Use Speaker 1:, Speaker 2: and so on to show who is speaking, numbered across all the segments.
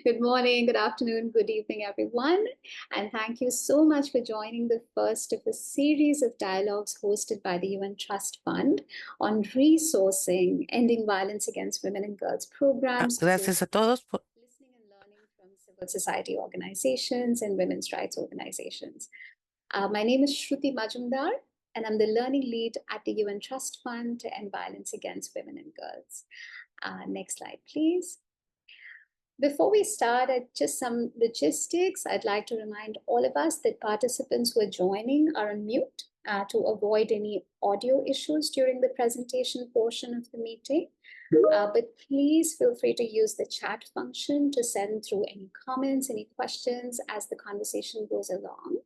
Speaker 1: Good morning, good afternoon, good evening, everyone. And thank you so much for joining the first of a series of dialogues hosted by the UN Trust Fund on resourcing, ending violence against women and girls programs,
Speaker 2: Gracias a todos.
Speaker 1: listening and learning from civil society organizations and women's rights organizations. My name is Shruti Majumdar, and I'm the learning lead at the UN Trust Fund to End Violence Against Women and Girls. Next slide, please. Before we start, just some logistics. I'd like to remind all of us that participants who are joining are on mute to avoid any audio issues during the presentation portion of the meeting. But please feel free to use the chat function to send through any comments, any questions as the conversation goes along.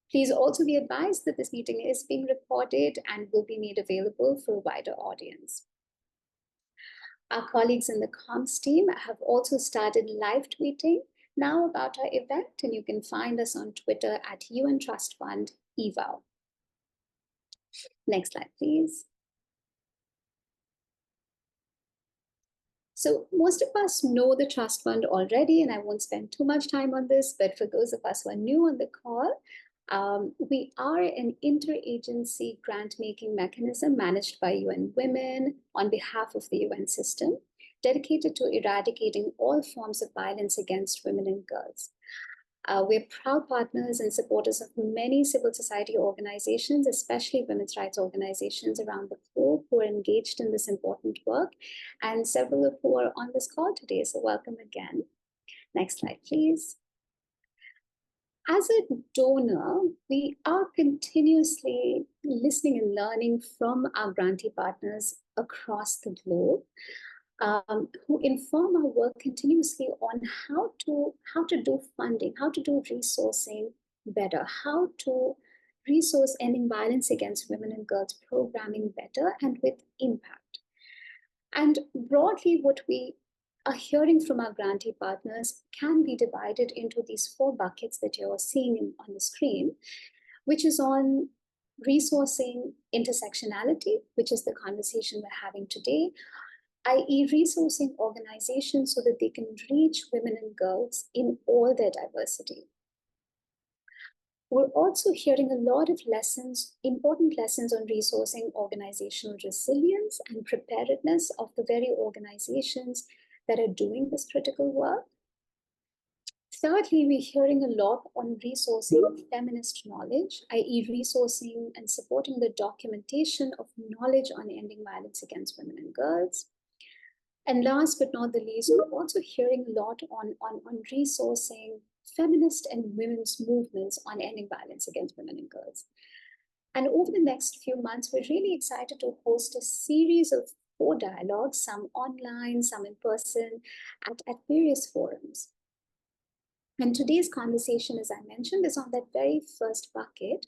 Speaker 1: Please also be advised that this meeting is being recorded and will be made available for a wider audience. Our colleagues in the comms team have also started live tweeting now about our event, and you can find us on Twitter at UN Trust Fund EVAL. Next slide, please. So most of us know the Trust Fund already, and I won't spend too much time on this, but for those of us who are new on the call, we are an interagency grant-making mechanism managed by UN Women on behalf of the UN system, dedicated to eradicating all forms of violence against women and girls. We're proud partners and supporters of many civil society organizations, especially women's rights organizations around the globe who are engaged in this important work, and several of who are on this call today, so welcome again. Next slide, please. As a donor, we are continuously listening and learning from our grantee partners across the globe, who inform our work continuously on how to do funding, how to do resourcing better, how to resource ending violence against women and girls programming better and with impact. And broadly, what we are hearing from our grantee partners can be divided into these 4 buckets that you're seeing on the screen, which is on resourcing intersectionality, which is the conversation we're having today, i.e. resourcing organizations so that they can reach women and girls in all their diversity. We're also hearing a lot of lessons, important lessons on resourcing organizational resilience and preparedness of the very organizations that are doing this critical work. Thirdly, we're hearing a lot on resourcing feminist knowledge, i.e. resourcing and supporting the documentation of knowledge on ending violence against women and girls. And last but not the least, we're also hearing a lot on resourcing feminist and women's movements on ending violence against women and girls. And over the next few months, we're really excited to host a series of 4 dialogues, some online, some in person, at various forums. And today's conversation, as I mentioned, is on that very first bucket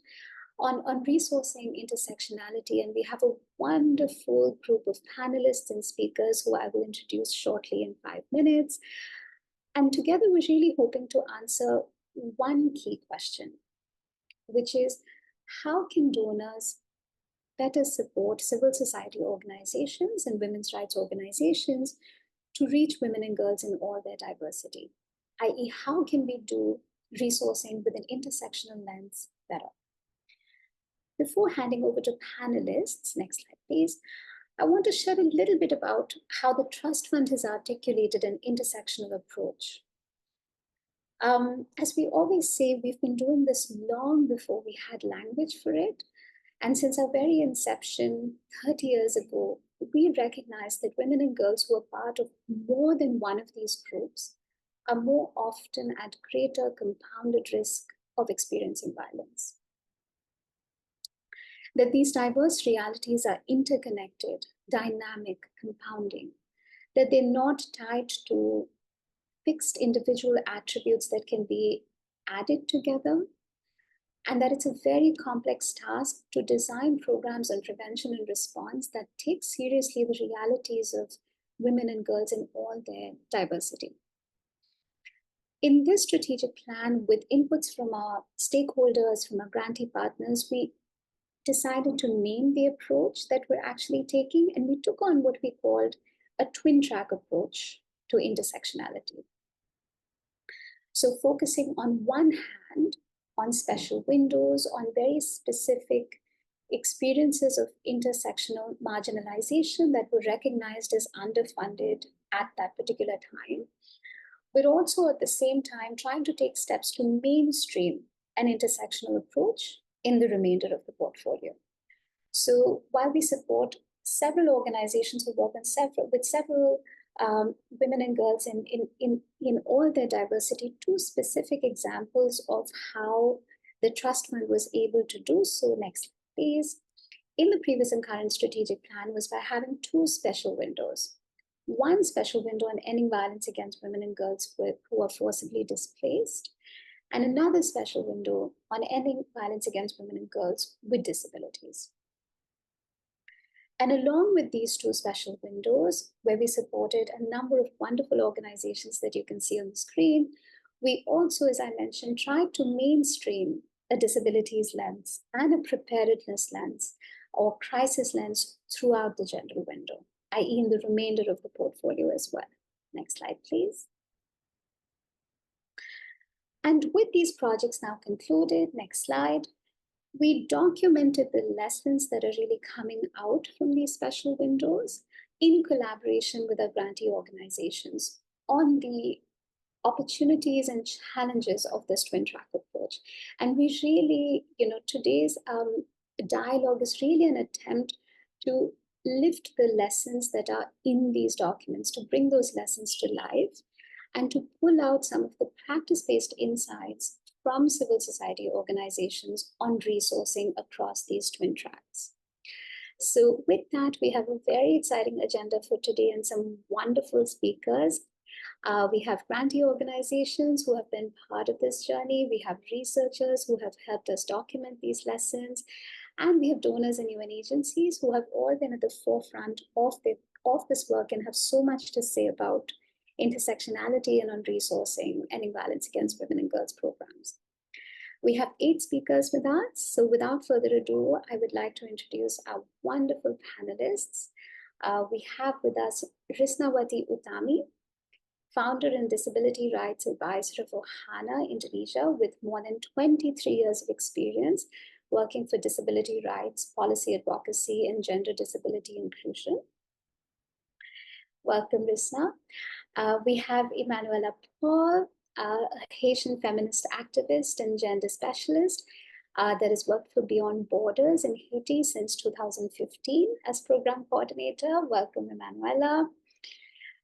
Speaker 1: on resourcing intersectionality. And we have a wonderful group of panelists and speakers who I will introduce shortly in 5 minutes. And together, we're really hoping to answer one key question, which is, how can donors better support civil society organizations and women's rights organizations to reach women and girls in all their diversity, i.e. how can we do resourcing with an intersectional lens better? Before handing over to panelists, next slide please, I want to share a little bit about how the Trust Fund has articulated an intersectional approach. As we always say, we've been doing this long before we had language for it. And since our very inception 30 years ago, we recognized that women and girls who are part of more than one of these groups are more often at greater compounded risk of experiencing violence. That these diverse realities are interconnected, dynamic, compounding, that they're not tied to fixed individual attributes that can be added together, and that it's a very complex task to design programs on prevention and response that take seriously the realities of women and girls in all their diversity. In this strategic plan, with inputs from our stakeholders, from our grantee partners, we decided to name the approach that we're actually taking, and we took on what we called a twin track approach to intersectionality. So focusing on one hand on special windows, on very specific experiences of intersectional marginalization that were recognized as underfunded at that particular time. We're also at the same time trying to take steps to mainstream an intersectional approach in the remainder of the portfolio. So while we support several organizations who work on with several women and girls in all their diversity, two specific examples of how the Trust Fund was able to do so, next please, in the previous and current strategic plan was by having two special windows. One special window on ending violence against women and girls who are forcibly displaced, and another special window on ending violence against women and girls with disabilities. And along with these two special windows, where we supported a number of wonderful organizations that you can see on the screen, we also, as I mentioned, tried to mainstream a disabilities lens and a preparedness lens or crisis lens throughout the general window, i.e. in the remainder of the portfolio as well. Next slide, please. And with these projects now concluded, next slide, we documented the lessons that are really coming out from these special windows in collaboration with our grantee organizations on the opportunities and challenges of this twin track approach. And we really, today's dialogue is really an attempt to lift the lessons that are in these documents, to bring those lessons to life, and to pull out some of the practice-based insights from civil society organizations on resourcing across these twin tracks. So with that, we have a very exciting agenda for today and some wonderful speakers. We have grantee organizations who have been part of this journey. We have researchers who have helped us document these lessons. And we have donors and UN agencies who have all been at the forefront of this work and have so much to say about intersectionality and on resourcing ending violence against women and girls programs. We have 8 speakers with us. So without further ado, I would like to introduce our wonderful panelists. We have with us Risnawati Utami, founder and disability rights advisor of Ohana, Indonesia, with more than 23 years of experience working for disability rights, policy advocacy, and gender disability inclusion. Welcome, Risna. We have Emanuela Paul, a Haitian feminist activist and gender specialist that has worked for Beyond Borders in Haiti since 2015 as program coordinator. Welcome, Emanuela.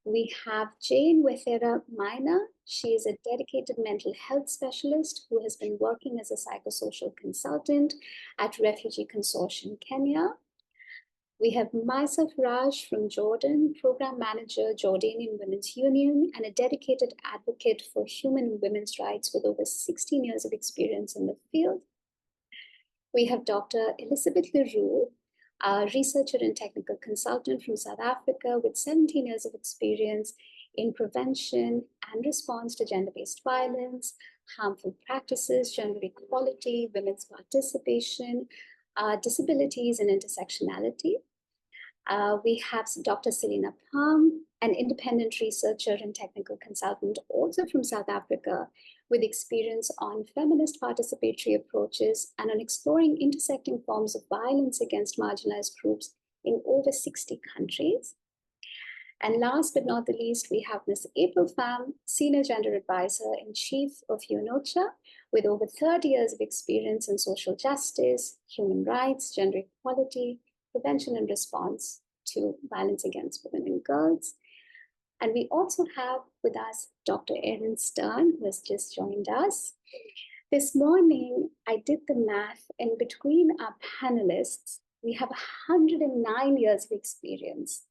Speaker 1: We have Jane Wethera Maina. She is a dedicated mental health specialist who has been working as a psychosocial consultant at Refugee Consortium Kenya. We have Maisa Faraj from Jordan, program manager, Jordanian Women's Union, and a dedicated advocate for human and women's rights with over 16 years of experience in the field. We have Dr. Elizabeth Leroux, a researcher and technical consultant from South Africa with 17 years of experience in prevention and response to gender-based violence, harmful practices, gender equality, women's participation, disabilities, and intersectionality. We have Dr. Selina Palm, an independent researcher and technical consultant, also from South Africa, with experience on feminist participatory approaches and on exploring intersecting forms of violence against marginalized groups in over 60 countries. And last but not the least, we have Ms. April Pham, Senior Gender Advisor and Chief of UNOCHA, with over 30 years of experience in social justice, human rights, gender equality, prevention and response to violence against women and girls. And we also have with us Dr. Erin Stern, who has just joined us. This morning, I did the math, and between our panelists, we have 109 years of experience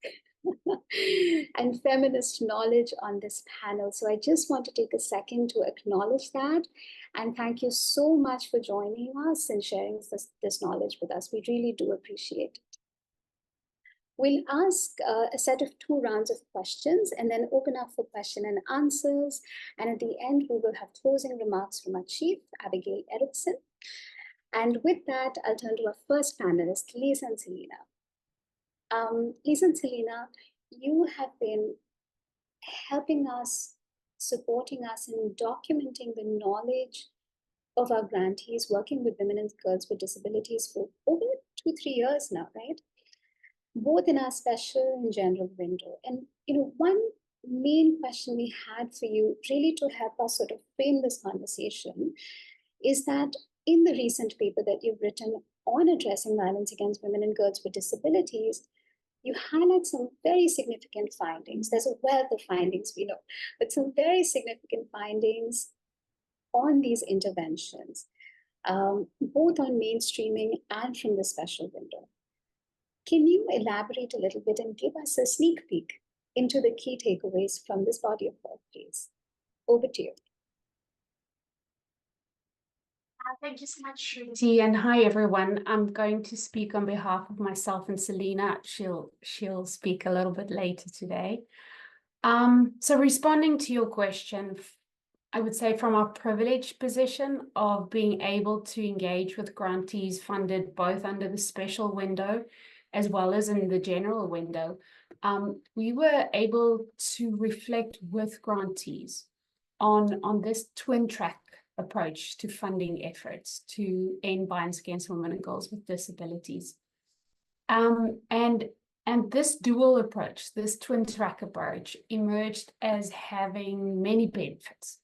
Speaker 1: and feminist knowledge on this panel. So I just want to take a second to acknowledge that. And thank you so much for joining us and sharing this knowledge with us. We really do appreciate it. We'll ask a set of 2 rounds of questions and then open up for question and answers. And at the end, we will have closing remarks from our chief, Abigail Erickson. And with that, I'll turn to our first panelist, Lisa and Selina. Lisa and Selina, you have been helping us supporting us in documenting the knowledge of our grantees working with women and girls with disabilities for over 2-3 years now, right? Both in our special and general window. And one main question we had for you, really to help us sort of frame this conversation, is that in the recent paper that you've written on addressing violence against women and girls with disabilities, you highlight some very significant findings. There's a wealth of findings, we know, but some very significant findings on these interventions, both on mainstreaming and from the special window. Can you elaborate a little bit and give us a sneak peek into the key takeaways from this body of work, please? Over to you.
Speaker 2: Thank you so much, Shruti, and hi everyone. I'm going to speak on behalf of myself and Selena. She'll speak a little bit later today. So responding to your question, I would say from our privileged position of being able to engage with grantees funded both under the special window as well as in the general window, we were able to reflect with grantees on this twin track approach to funding efforts to end violence against women and girls with disabilities. And this dual approach, this twin track approach, emerged as having many benefits.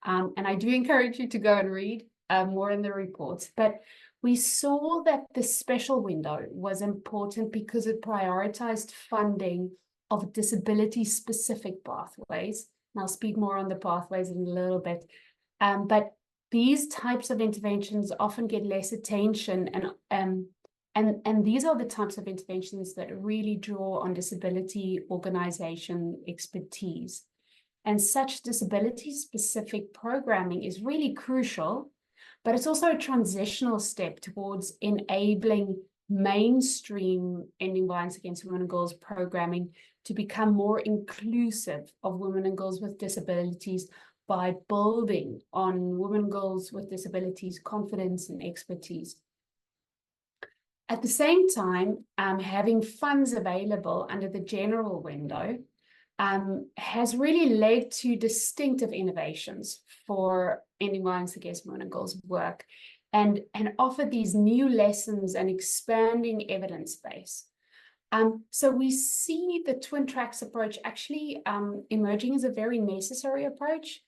Speaker 2: And I do encourage you to go and read more in the reports. But we saw that the special window was important because it prioritized funding of disability-specific pathways. And I'll speak more on the pathways in a little bit. But these types of interventions often get less attention, and these are the types of interventions that really draw on disability organization expertise. And such disability-specific programming is really crucial, but it's also a transitional step towards enabling mainstream ending violence against women and girls programming to become more inclusive of women and girls with disabilities by building on women and girls with disabilities confidence and expertise. At the same time, having funds available under the general window has really led to distinctive innovations for ending violence against women and girls work, and offer these new lessons and expanding evidence base. So we see the twin tracks approach actually emerging as a very necessary approach.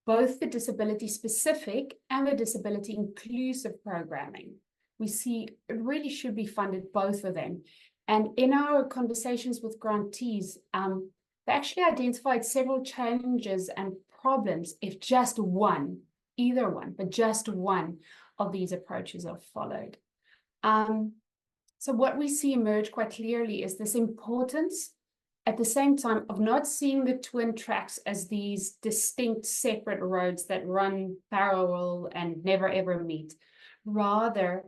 Speaker 2: Both the disability specific and the disability inclusive programming, we see it really should be funded, both of them. And in our conversations with grantees, they actually identified several challenges and problems if just one, either one, but just one of these approaches are followed. So what we see emerge quite clearly is this importance, at the same time, of not seeing the twin tracks as these distinct separate roads that run parallel and never ever meet. Rather,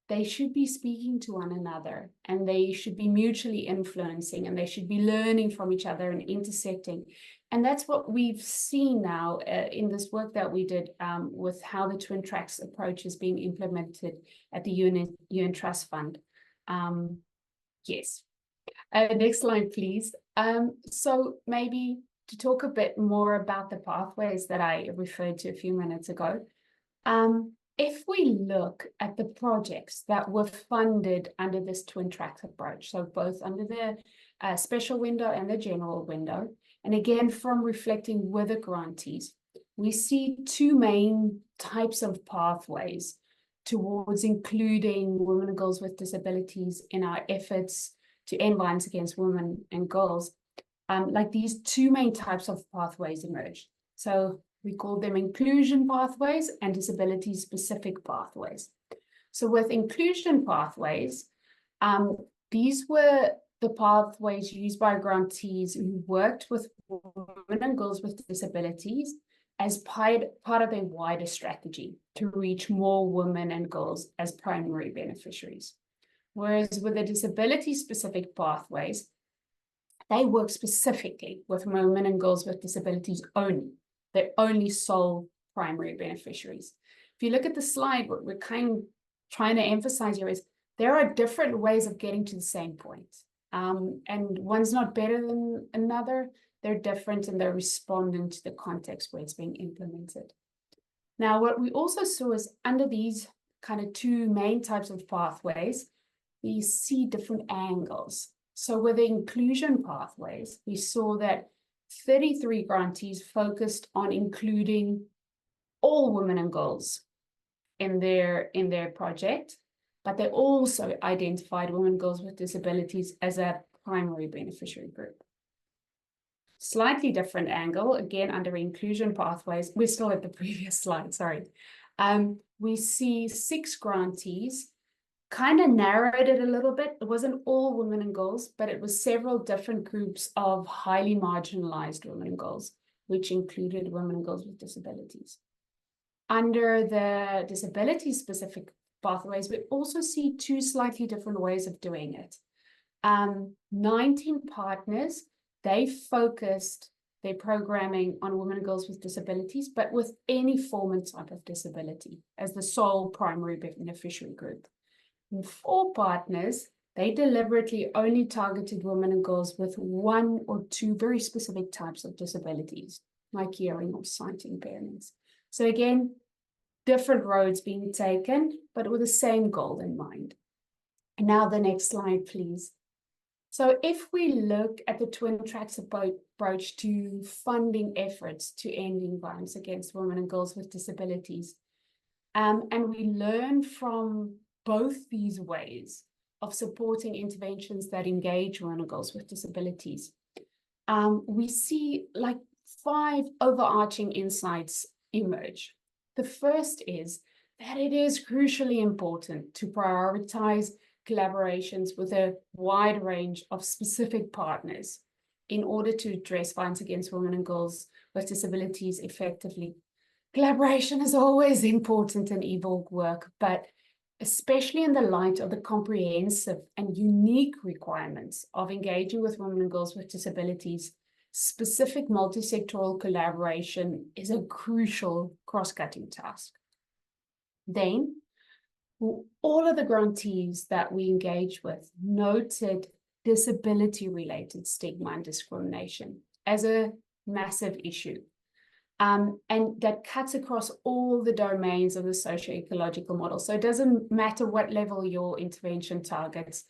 Speaker 2: they should be speaking to one another, and they should be mutually influencing, and they should be learning from each other and intersecting. And that's what we've seen now in this work that we did with how the twin tracks approach is being implemented at the UN Trust Fund. Yes. Next slide, please. So maybe to talk a bit more about the pathways that I referred to a few minutes ago. If we look at the projects that were funded under this twin tracks approach, so both under the special window and the general window, and again, from reflecting with the grantees, we see two main types of pathways towards including women and girls with disabilities in our efforts to end violence against women and girls. Like these two main types of pathways emerged. So we call them inclusion pathways and disability-specific pathways. So with inclusion pathways, these were the pathways used by grantees who worked with women and girls with disabilities as part of a wider strategy to reach more women and girls as primary beneficiaries. Whereas with the disability-specific pathways, they work specifically with women and girls with disabilities only. They're only sole primary beneficiaries. If you look at the slide, what we're kind of trying to emphasize here is there are different ways of getting to the same point. And one's not better than another. they're different and they're responding to the context where it's being implemented. Now, what we also saw is under these kind of two main types of pathways, we see different angles. So with the inclusion pathways, we saw that 33 grantees focused on including all women and girls in their project, but they also identified women and girls with disabilities as a primary beneficiary group. Slightly different angle, again, under inclusion pathways. We're still at the previous slide, sorry. We see 6 grantees, kind of narrowed it a little bit. It wasn't all women and girls, but it was several different groups of highly marginalized women and girls, which included women and girls with disabilities. Under the disability-specific pathways, we also see 2 slightly different ways of doing it. 19 partners, they focused their programming on women and girls with disabilities, but with any form and type of disability as the sole primary beneficiary group. And 4 partners, they deliberately only targeted women and girls with 1 or 2 very specific types of disabilities, like hearing or sight impairments. So again, different roads being taken, but with the same goal in mind. And now the next slide, please. So if we look at the twin tracks approach to funding efforts to ending violence against women and girls with disabilities, and we learn from both these ways of supporting interventions that engage women and girls with disabilities, we see like 5 overarching insights emerge. The first is that it is crucially important to prioritize collaborations with a wide range of specific partners in order to address violence against women and girls with disabilities effectively. Collaboration is always important in EVOG work, but especially in the light of the comprehensive and unique requirements of engaging with women and girls with disabilities, specific multi-sectoral collaboration is a crucial cross-cutting task. Then, all of the grantees that we engage with noted disability-related stigma and discrimination as a massive issue. And that cuts across all the domains of the socio-ecological model. So it doesn't matter what level your intervention targets,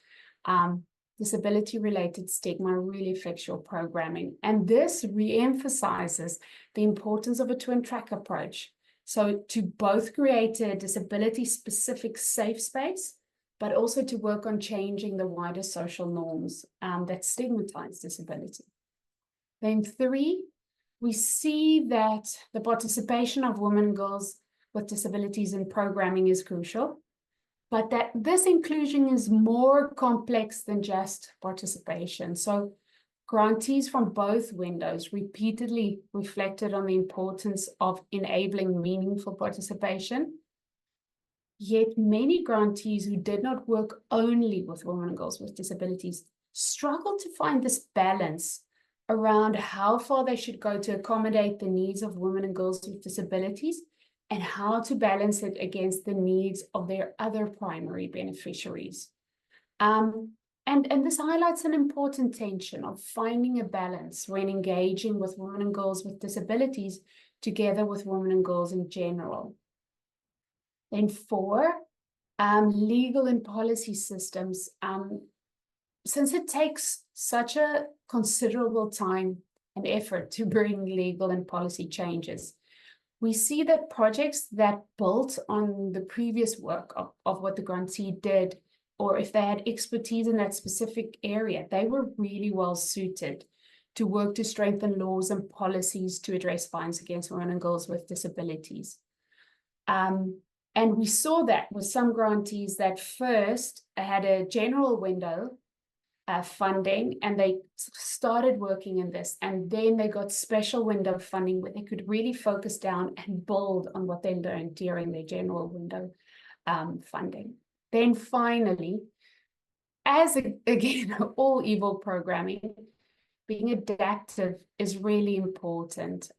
Speaker 2: disability-related stigma really affects your programming. And this re-emphasizes the importance of a twin-track approach. So to both create a disability-specific safe space, but also to work on changing the wider social norms that stigmatize disability. Then 3, we see that the participation of women and girls with disabilities in programming is crucial, but that this inclusion is more complex than just participation. So grantees from both windows repeatedly reflected on the importance of enabling meaningful participation. Yet many grantees who did not work only with women and girls with disabilities struggled to find this balance around how far they should go to accommodate the needs of women and girls with disabilities and how to balance it against the needs of their other primary beneficiaries. And this highlights an important tension of finding a balance when engaging with women and girls with disabilities together with women and girls in general. Then 4, legal and policy systems. Since it takes such a considerable time and effort to bring legal and policy changes, we see that projects that built on the previous work of what the grantee did, or if they had expertise in that specific area, they were really well suited to work to strengthen laws and policies to address violence against women and girls with disabilities. And we saw that with some grantees that first had a general window funding, and they started working in this, and then they got special window funding where they could really focus down and build on what they learned during their general window funding. Then finally, as again, all EVOL programming, being adaptive is really important.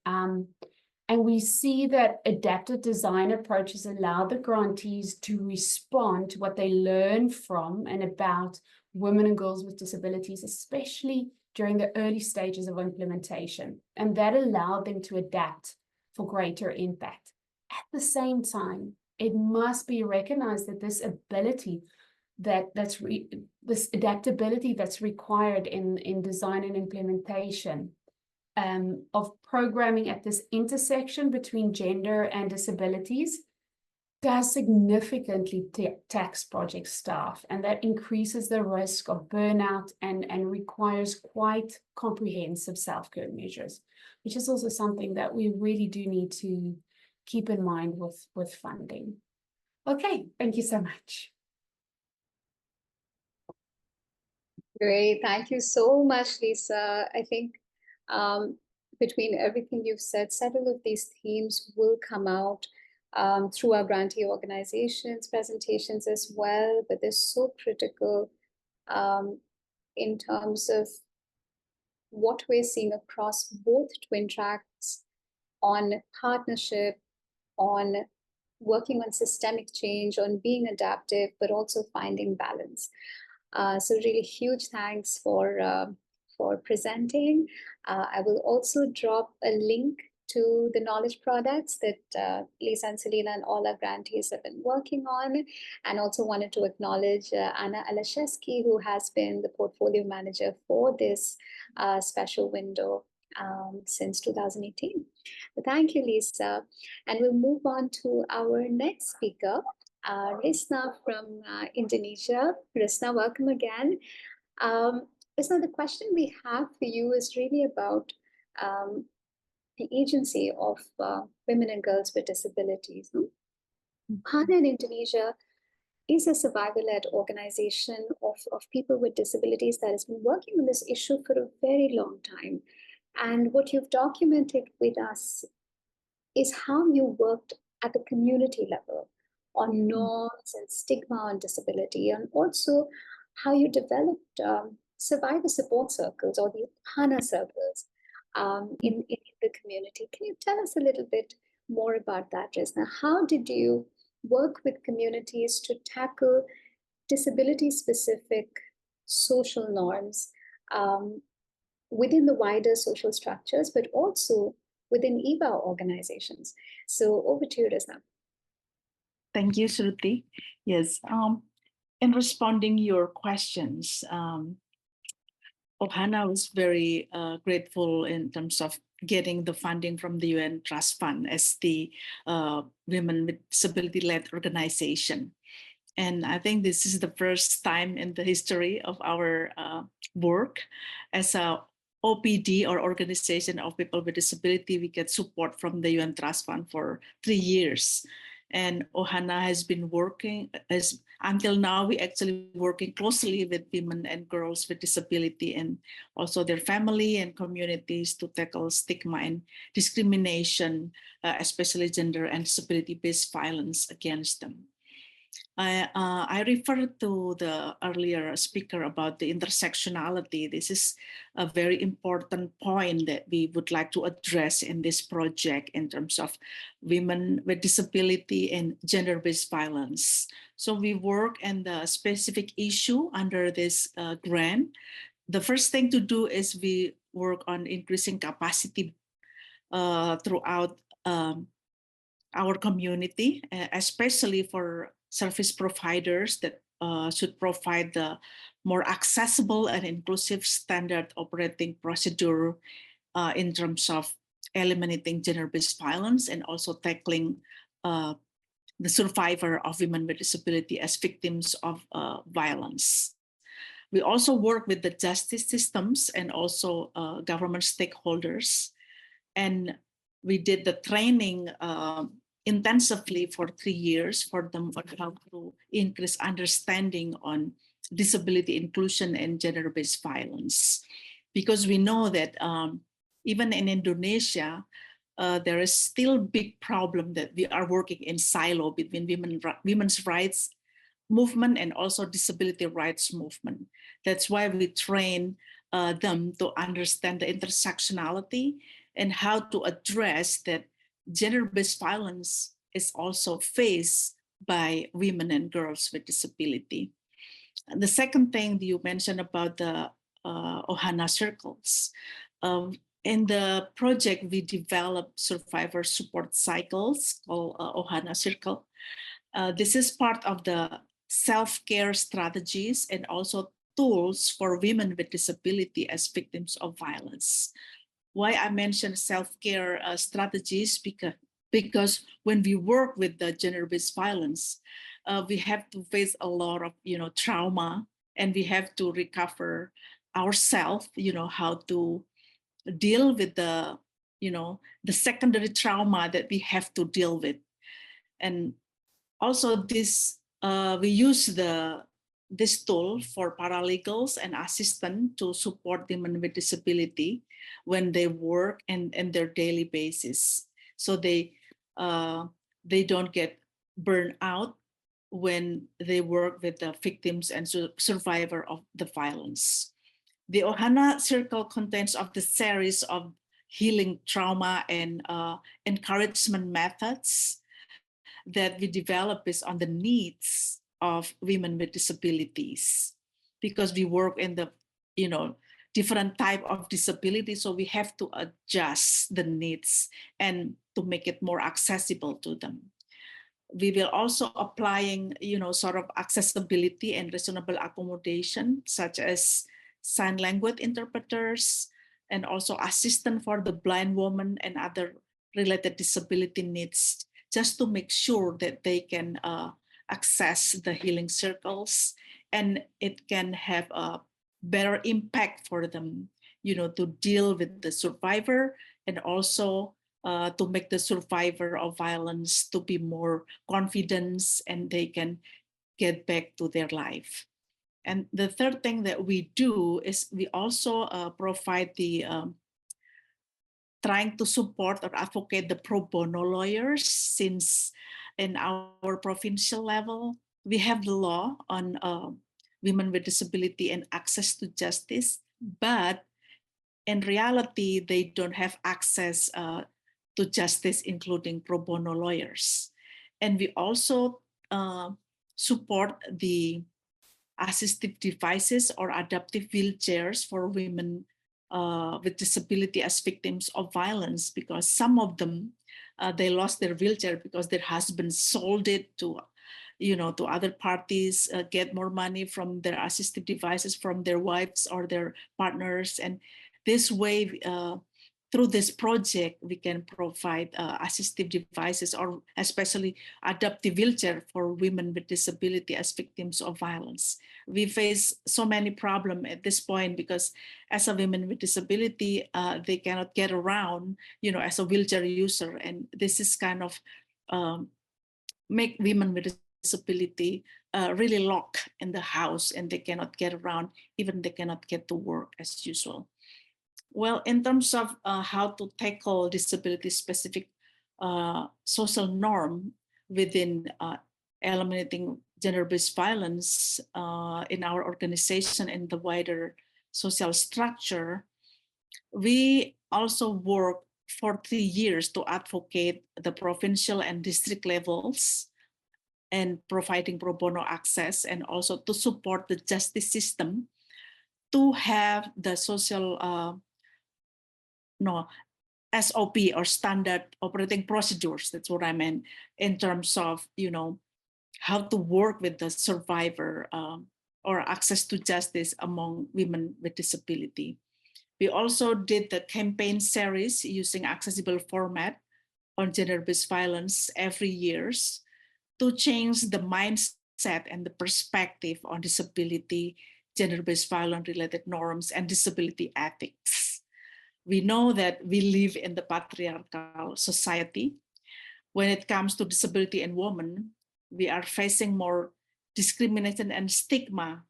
Speaker 2: And we see that adaptive design approaches allow the grantees to respond to what they learn from and about women and girls with disabilities, especially during the early stages of implementation, and that allowed them to adapt for greater impact. At the same time, it must be recognized that this ability, this adaptability that's required in design and implementation of programming at this intersection between gender and disabilities does significantly tax project staff, and that increases the risk of burnout and requires quite comprehensive self-care measures, which is also something that we really do need to keep in mind with funding. Okay, thank you so much.
Speaker 1: Great, thank you so much, Lisa. I think between everything you've said, several of these themes will come out through our grantee organizations' presentations as well, but they're so critical in terms of what we're seeing across both twin tracks on partnership, on working on systemic change, on being adaptive, but also finding balance. So really huge thanks for presenting. I will also drop a link to the knowledge products that Lisa and Selena and all our grantees have been working on. And also wanted to acknowledge Anna Alashevsky, who has been the portfolio manager for this special window since 2018. But thank you, Lisa. And we'll move on to our next speaker, Risna from Indonesia. Risna, welcome again. Risna, the question we have for you is really about the agency of women and girls with disabilities. Ohana in Indonesia is a survivor-led organization of people with disabilities that has been working on this issue for a very long time. And what you've documented with us is how you worked at the community level on norms and stigma on disability, and also how you developed survivor support circles, or the HANA circles, in the community. Can you tell us a little bit more about that, Risna? How did you work with communities to tackle disability-specific social norms within the wider social structures, but also within EVA organizations? So over to you, Risna.
Speaker 3: Thank you, Shruti. Yes, in responding your questions, Ohana was very grateful in terms of getting the funding from the UN Trust Fund as the Women with Disability-led organization. And I think this is the first time in the history of our work as a OPD, or Organization of People with Disability. We get support from the UN Trust Fund for 3 years. And Ohana has been working, until now, we actually working closely with women and girls with disability and also their family and communities to tackle stigma and discrimination, especially gender and disability-based violence against them. I referred to the earlier speaker about the intersectionality. This is a very important point that we would like to address in this project in terms of women with disability and gender-based violence. So we work on the specific issue under this grant. The first thing to do is we work on increasing capacity throughout our community, especially for service providers that should provide the more accessible and inclusive standard operating procedure in terms of eliminating gender-based violence and also tackling the survivor of women with disability as victims of violence. We also work with the justice systems and also government stakeholders. And we did the training intensively for 3 years for them on how to increase understanding on disability inclusion and gender-based violence. Because we know that even in Indonesia, there is still big problem that we are working in silo between women's rights movement and also disability rights movement. That's why we train them to understand the intersectionality and how to address that gender-based violence is also faced by women and girls with disability. The second thing you mentioned about the Ohana circles. In the project, we developed survivor support cycles called Ohana Circle. This is part of the self-care strategies and also tools for women with disability as victims of violence. Why I mentioned self-care strategies, because when we work with the gender-based violence, we have to face a lot of trauma, and we have to recover ourselves, how to deal with the secondary trauma that we have to deal with. And also this we use this tool for paralegals and assistants to support women with disability when they work and their daily basis, so they don't get burned out when they work with the victims and survivor of the violence. The Ohana Circle contains of the series of healing trauma and encouragement methods that we develop based on the needs of women with disabilities, because we work in the different type of disability, so we have to adjust the needs and to make it more accessible to them. We will also applying sort of accessibility and reasonable accommodation, such as sign language interpreters and also assistance for the blind woman and other related disability needs, just to make sure that they can access the healing circles, and it can have a better impact for them, to deal with the survivor, and also to make the survivor of violence to be more confident, and they can get back to their life. And the third thing that we do is we also provide the trying to support or advocate the pro bono lawyers, since in our provincial level, we have the law on women with disability and access to justice, but in reality, they don't have access to justice, including pro bono lawyers. And we also support the assistive devices or adaptive wheelchairs for women with disability as victims of violence, because some of them, they lost their wheelchair because their husbands sold it to to other parties, get more money from their assistive devices from their wives or their partners. And this way, through this project, we can provide assistive devices, or especially adaptive wheelchair for women with disability as victims of violence. We face so many problems at this point, because as a woman with disability, they cannot get around, as a wheelchair user. And this is kind of make women with disability really locked in the house, and they cannot get around, even they cannot get to work as usual. Well, in terms of how to tackle disability-specific social norm within eliminating gender-based violence in our organization and the wider social structure, we also work for 3 years to advocate the provincial and district levels and providing pro bono access, and also to support the justice system to have the social SOP or standard operating procedures. That's what I meant in terms of, how to work with the survivor or access to justice among women with disability. We also did the campaign series using accessible format on gender-based violence every year to change the mindset and the perspective on disability, gender-based violence related norms, and disability ethics. We know that we live in the patriarchal society. When it comes to disability and women, we are facing more discrimination and stigma,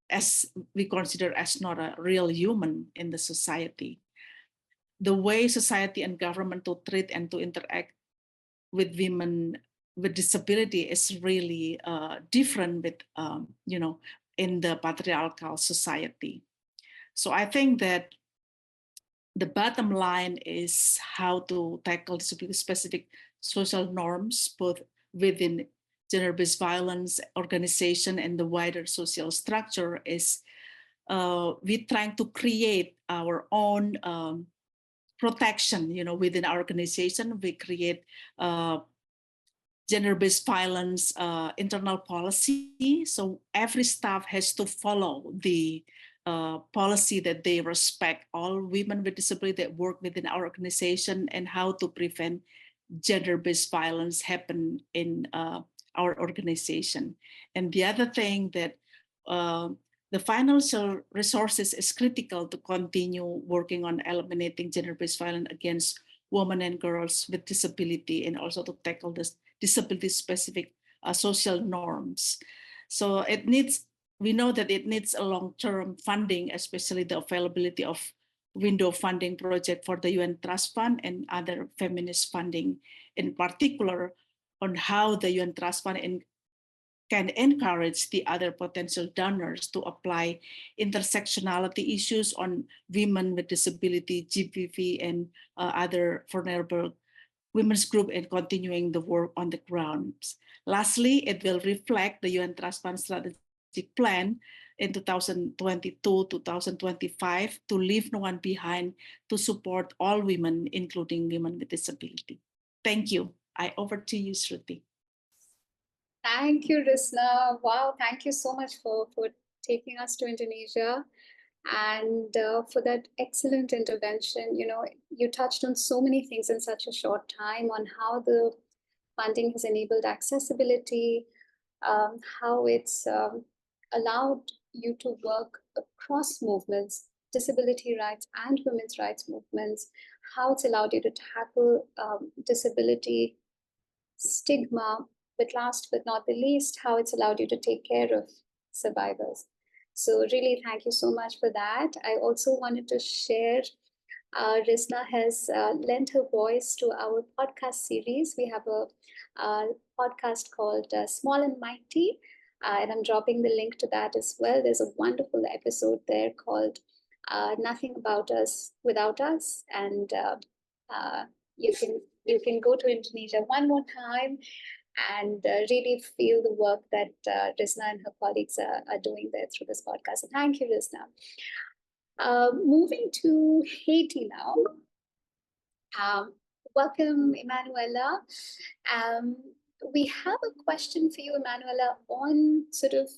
Speaker 3: as we consider as not a real human in the society. The way society and government to treat and to interact with women with disability is really different with, in the patriarchal society. So I think that the bottom line is how to tackle disability-specific social norms, both within gender-based violence organization and the wider social structure, is we're trying to create our own protection, within our organization. We create gender-based violence internal policy. So every staff has to follow the policy that they respect all women with disability that work within our organization, and how to prevent gender-based violence happen in our organization. And the other thing that the financial resources is critical to continue working on eliminating gender-based violence against women and girls with disability, and also to tackle this disability-specific social norms. So we know that it needs a long-term funding, especially the availability of window funding project for the UN Trust Fund and other feminist funding, in particular on how the UN Trust Fund can encourage the other potential donors to apply intersectionality issues on women with disability, GBV, and other vulnerable women's group, and continuing the work on the ground. Lastly, it will reflect the UN Trust Fund strategic plan in 2022-2025 to leave no one behind, to support all women, including women with disability. Thank you. Over to you, Shruti.
Speaker 1: Thank you, Risna. Wow, thank you so much for taking us to Indonesia, and for that excellent intervention. You touched on so many things in such a short time, on how the funding has enabled accessibility, how it's allowed you to work across movements, disability rights and women's rights movements, how it's allowed you to tackle disability stigma, but last but not the least, how it's allowed you to take care of survivors. So really, thank you so much for that. I also wanted to share, Risna has lent her voice to our podcast series. We have a podcast called Small and Mighty, and I'm dropping the link to that as well. There's a wonderful episode there called Nothing About Us Without Us, and you can go to Indonesia one more time and really feel the work that Risna and her colleagues are doing there through this podcast. So thank you, Risna. Moving to Haiti now. Welcome, Emanuela. We have a question for you, Emanuela, on sort of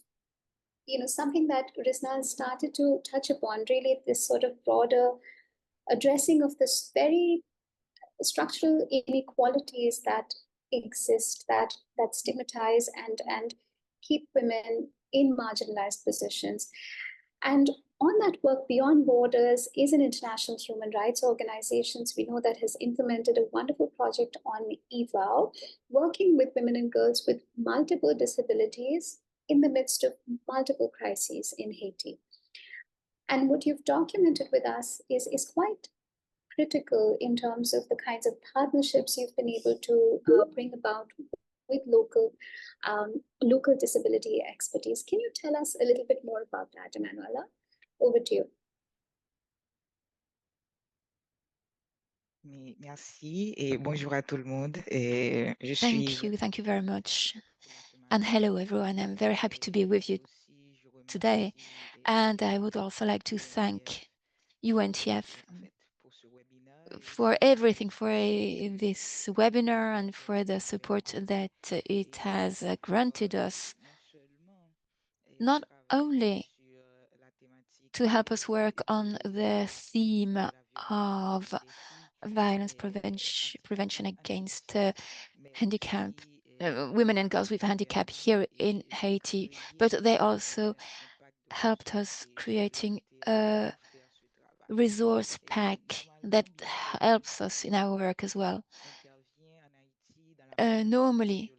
Speaker 1: something that Risna started to touch upon, really this sort of broader addressing of this very structural inequalities that exist, that stigmatize and keep women in marginalized positions. And on that work, Beyond Borders is an international human rights organization. We know that has implemented a wonderful project on EVAL, working with women and girls with multiple disabilities in the midst of multiple crises in Haiti. And what you've documented with us is quite critical in terms of the kinds of partnerships you've been able to bring about with local disability expertise. Can you tell us a little bit more about that, Emanuela? Over to you.
Speaker 4: Merci et bonjour à tout le monde.
Speaker 5: Thank you very much. And hello, everyone. I'm very happy to be with you today. And I would also like to thank UNTF for everything, for this webinar and for the support that it has granted us, not only to help us work on the theme of violence prevention against handicap, women and girls with handicap here in Haiti, but they also helped us creating a resource pack that helps us in our work as well. Normally,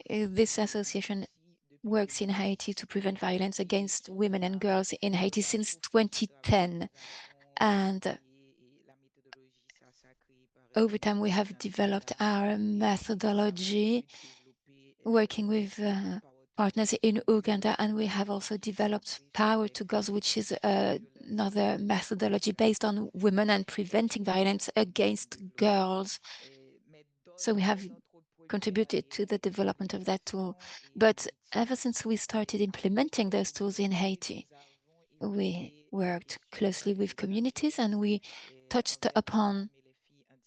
Speaker 5: this association works in Haiti to prevent violence against women and girls in Haiti since 2010. And over time, we have developed our methodology working with partners in Uganda, and we have also developed Power to Girls, which is another methodology based on women and preventing violence against girls. So we have contributed to the development of that tool. But ever since we started implementing those tools in Haiti, we worked closely with communities and we touched upon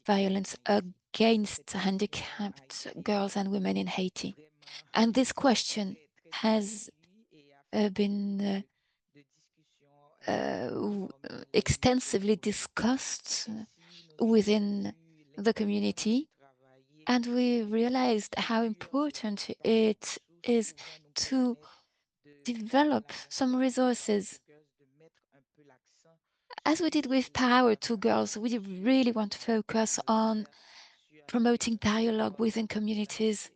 Speaker 5: violence against handicapped girls and women in Haiti. And this question has been extensively discussed within the community, and we realized how important it is to develop some resources. As we did with Power to Girls, we really want to focus on promoting dialogue within communities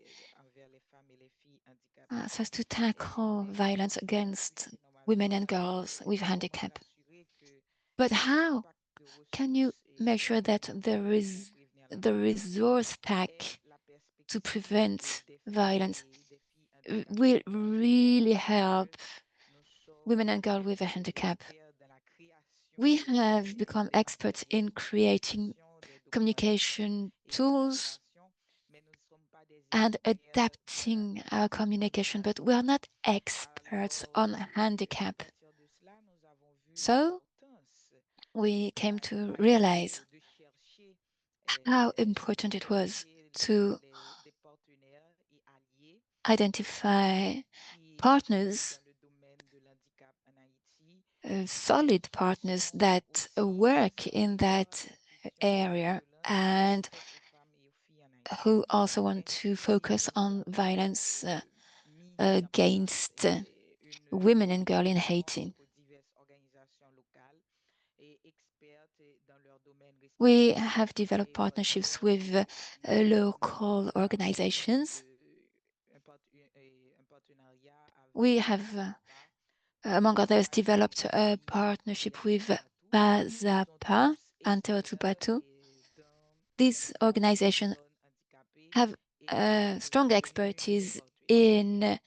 Speaker 5: so as to tackle violence against women and girls with handicap. But how can you make sure that there is the resource pack to prevent violence will really help women and girls with a handicap? We have become experts in creating communication tools and adapting our communication, but we are not experts on handicap. So we came to realize how important it was to identify partners, solid partners that work in that area and who also want to focus on violence against women and girls in Haiti. We have developed partnerships with local organizations. We have, among others, developed a partnership with Pazapa and Teotubatu. These organizations have strong expertise in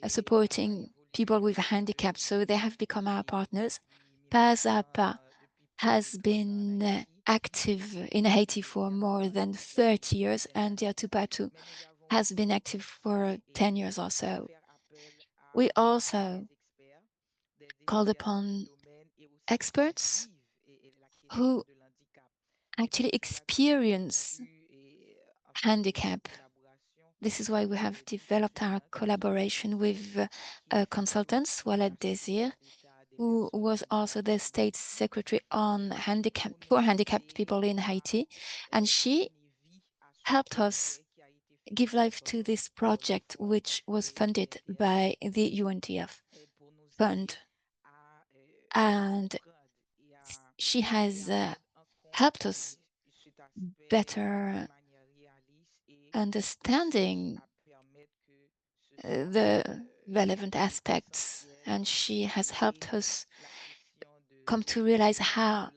Speaker 5: supporting people with handicaps, so they have become our partners. Pazapa has been active in Haiti for more than 30 years, and Teotubatu has been active for 10 years or so. We also called upon experts who actually experience handicap. This is why we have developed our collaboration with consultants, Wallet Desir, who was also the state secretary on handicap for handicapped people in Haiti. And she helped us give life to this project, which was funded by the UNDF fund. And she has helped us better understanding the relevant aspects, and she has helped us come to realize how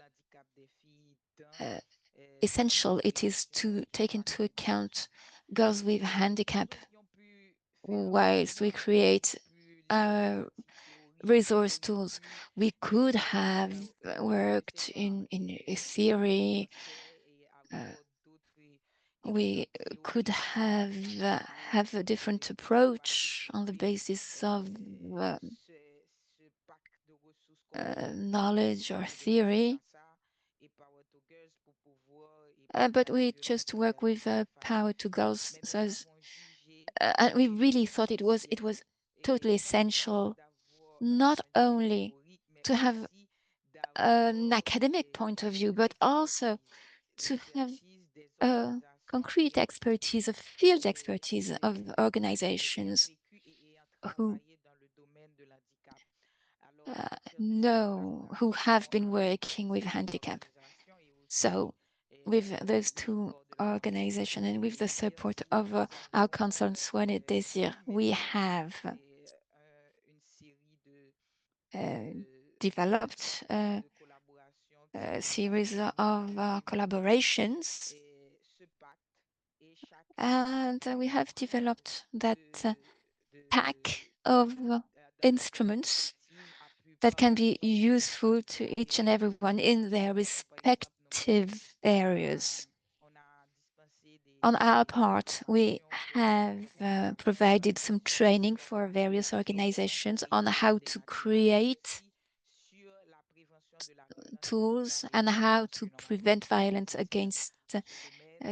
Speaker 5: essential it is to take into account girls with handicap whilst we create resource tools. We could have worked in theory. We could have a different approach on the basis of knowledge or theory. But we just work with Power to Girls, and we really thought it was totally essential not only to have an academic point of view, but also to have a concrete expertise, a field expertise of organizations who who have been working with handicap. So with those two organizations and with the support of our consultants, One et Desir, we have developed a series of collaborations, and we have developed that pack of instruments that can be useful to each and everyone in their respective areas. On our part, we have provided some training for various organizations on how to create tools and how to prevent violence against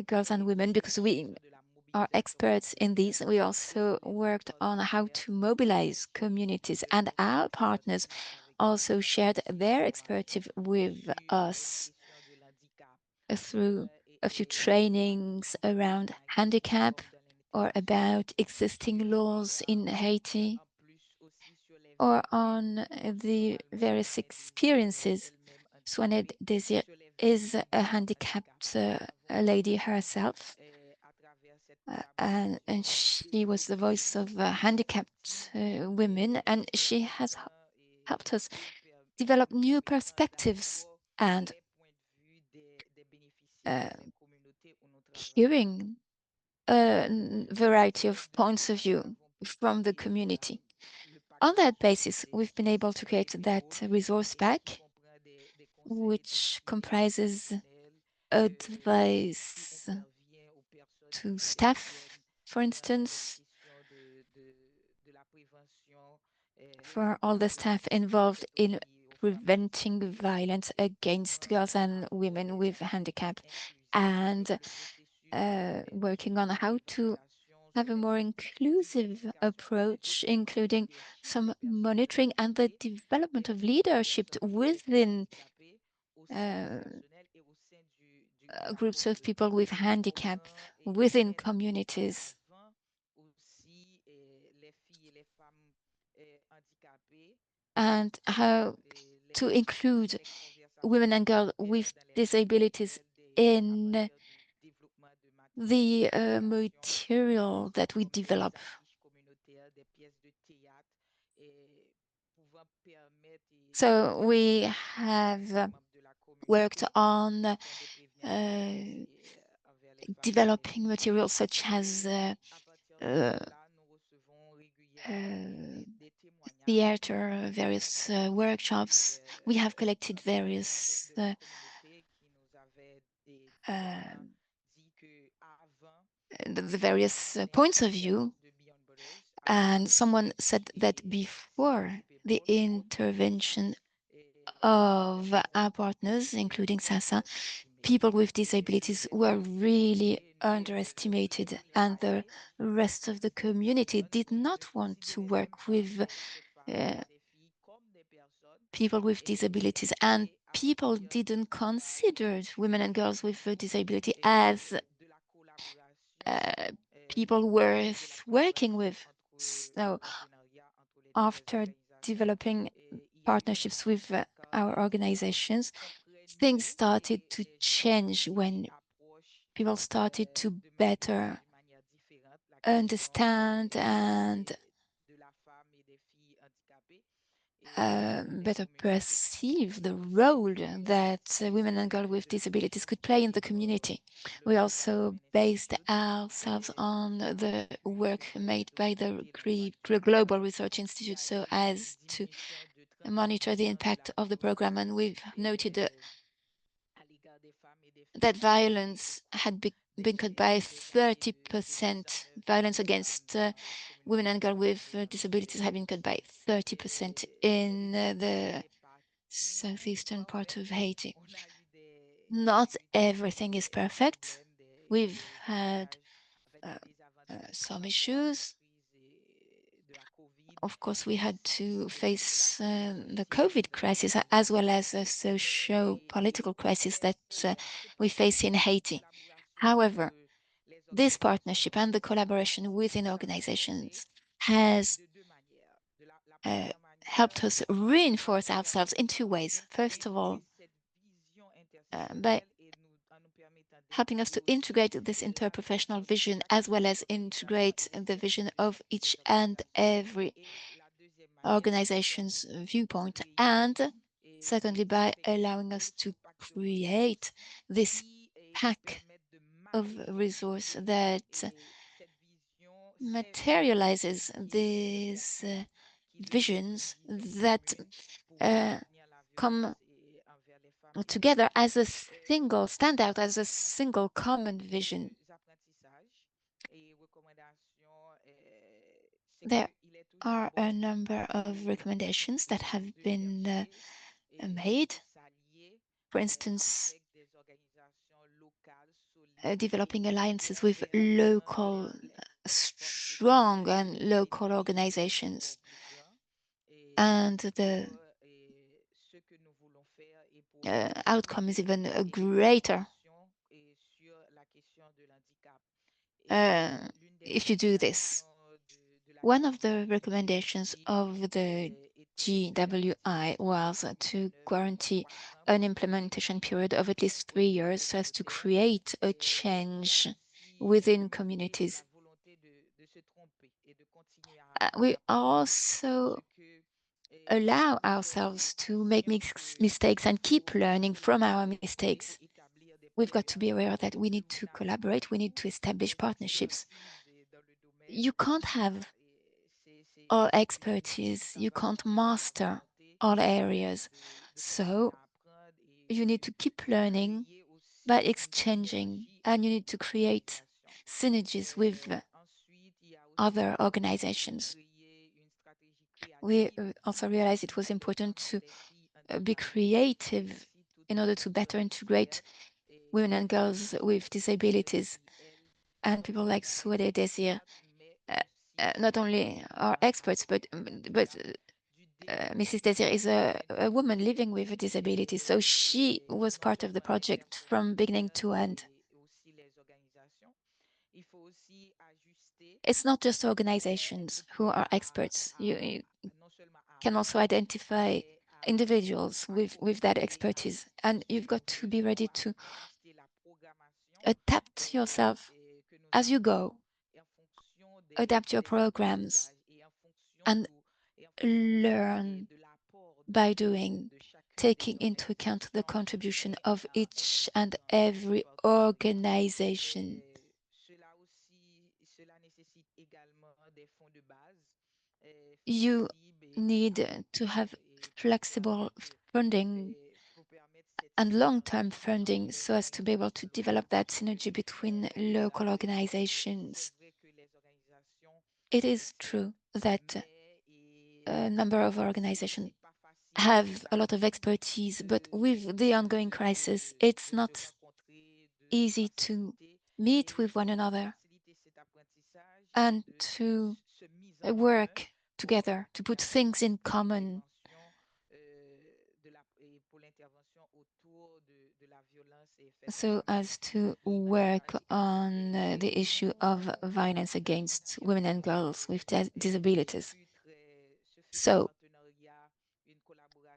Speaker 5: girls and women, because we are experts in these. We also worked on how to mobilize communities, and our partners also shared their expertise with us through a few trainings around handicap or about existing laws in Haiti, or on the various experiences. Swanette Desir is a handicapped lady herself, and she was the voice of handicapped women, and she has helped us develop new perspectives and hearing a variety of points of view from the community. On that basis, we've been able to create that resource pack, which comprises advice to staff, for instance, for all the staff involved in preventing violence against girls and women with handicap, and working on how to have a more inclusive approach, including some monitoring and the development of leadership within groups of people with handicap within communities, and how to include women and girls with disabilities in the material that we develop. So we have worked on developing materials such as theater, various workshops. We have collected various the various points of view. And someone said that before the intervention of our partners, including SASA, people with disabilities were really underestimated, and the rest of the community did not want to work with people with disabilities, and people didn't consider women and girls with a disability as people worth working with. So after developing partnerships with our organizations, things started to change when people started to better understand and better perceive the role that women and girls with disabilities could play in the community. We also based ourselves on the work made by the Global Research Institute so as to monitor the impact of the program, and we've noted that violence had been cut by 30%. Violence against women and girls with disabilities have been cut by 30% in the southeastern part of Haiti. Not everything is perfect. We've had some issues. Of course, we had to face the COVID crisis as well as a socio-political crisis that we face in Haiti. However, this partnership and the collaboration within organizations has helped us reinforce ourselves in two ways. First of all, by helping us to integrate this interprofessional vision as well as integrate the vision of each and every organization's viewpoint, and secondly, by allowing us to create this pack of resource that materializes these visions that come together as a single standout, as a single common vision. There are a number of recommendations that have been made. For instance, developing alliances with local, strong and local organizations. And the outcome is even greater if you do this. One of the recommendations of the GWI was to guarantee an implementation period of at least 3 years so as to create a change within communities. We also allow ourselves to make mistakes and keep learning from our mistakes. We've got to be aware that we need to collaborate, we need to establish partnerships. You can't have all expertise, you can't master all areas. So you need to keep learning by exchanging, and you need to create synergies with other organizations. We also realized it was important to be creative in order to better integrate women and girls with disabilities. And people like Suede Desir not only are experts, but Mrs. Desir is a woman living with a disability. So she was part of the project from beginning to end. It's not just organizations who are experts. You can also identify individuals with that expertise. And you've got to be ready to adapt yourself as you go, adapt your programs, and learn by doing, taking into account the contribution of each and every organization. You need to have flexible funding and long-term funding so as to be able to develop that synergy between local organizations. It is true that a number of organizations have a lot of expertise, but with the ongoing crisis, it's not easy to meet with one another and to work together, to put things in common. So as to work on the issue of violence against women and girls with disabilities. So,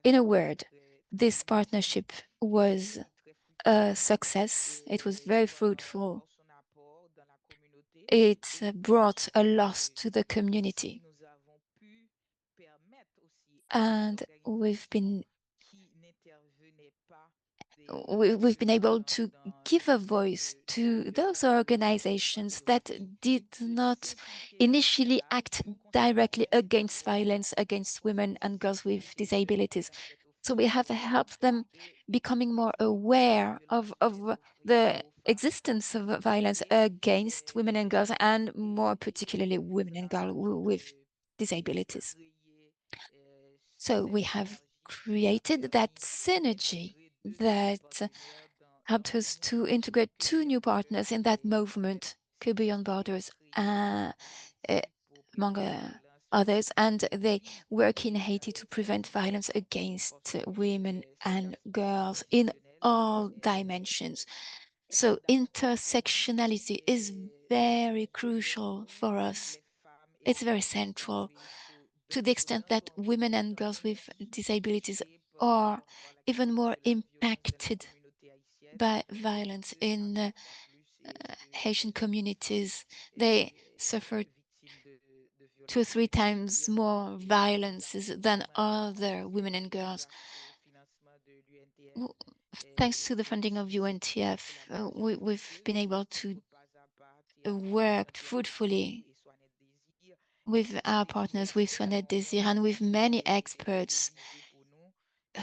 Speaker 5: in a word, this partnership was a success. It was very fruitful. It brought a loss to the community. And we've been able to give a voice to those organizations that did not initially act directly against violence against women and girls with disabilities. So we have helped them becoming more aware of the existence of violence against women and girls, and more particularly women and girls with disabilities. So we have created that synergy that helped us to integrate 2 new partners in that movement, Go Beyond Borders, among others, and they work in Haiti to prevent violence against women and girls in all dimensions. So intersectionality is very crucial for us. It's very central, to the extent that women and girls with disabilities are even more impacted by violence in Haitian communities. They suffer 2 or 3 times more violences than other women and girls. Thanks to the funding of UNTF, we've been able to work fruitfully with our partners, with Soinette Desir, and with many experts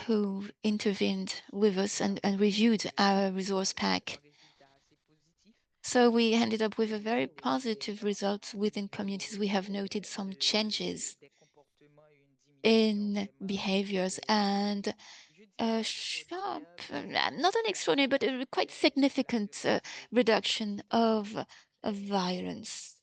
Speaker 5: who intervened with us and reviewed our resource pack. So we ended up with a very positive result within communities. We have noted some changes in behaviors and a sharp, not an extraordinary, but a quite significant reduction of violence.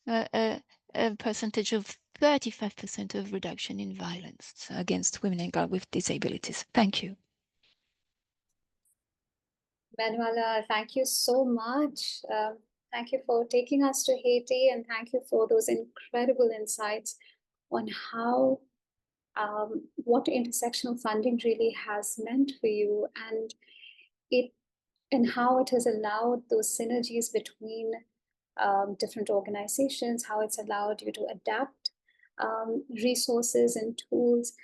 Speaker 5: A percentage of 35% of reduction in violence against women and girls with disabilities. Thank you.
Speaker 1: Manuela, thank you so much. Thank you for taking us to Haiti, and thank you for those incredible insights on how what intersectional funding really has meant for you, and how it has allowed those synergies between different organizations, how it's allowed you to adapt resources and tools.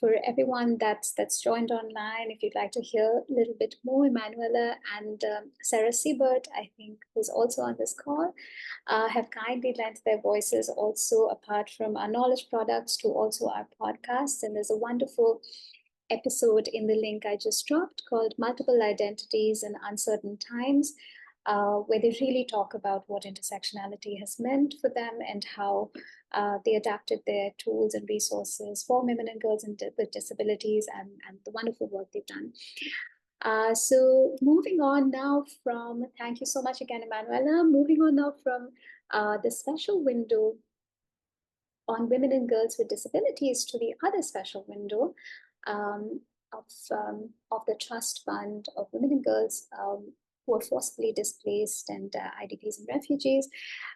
Speaker 1: For everyone that's joined online, if you'd like to hear a little bit more, Emanuela and Sarah Siebert, I think, who's also on this call, have kindly lent their voices also, apart from our knowledge products, to also our podcasts. And there's a wonderful episode in the link I just dropped called Multiple Identities in Uncertain Times, where they really talk about what intersectionality has meant for them and how they adapted their tools and resources for women and girls with disabilities, and the wonderful work they've done. So moving on now from, thank you so much again, Emanuela, moving on now from the special window on women and girls with disabilities to the other special window of the Trust Fund of Women and Girls who are forcibly displaced and IDPs and refugees.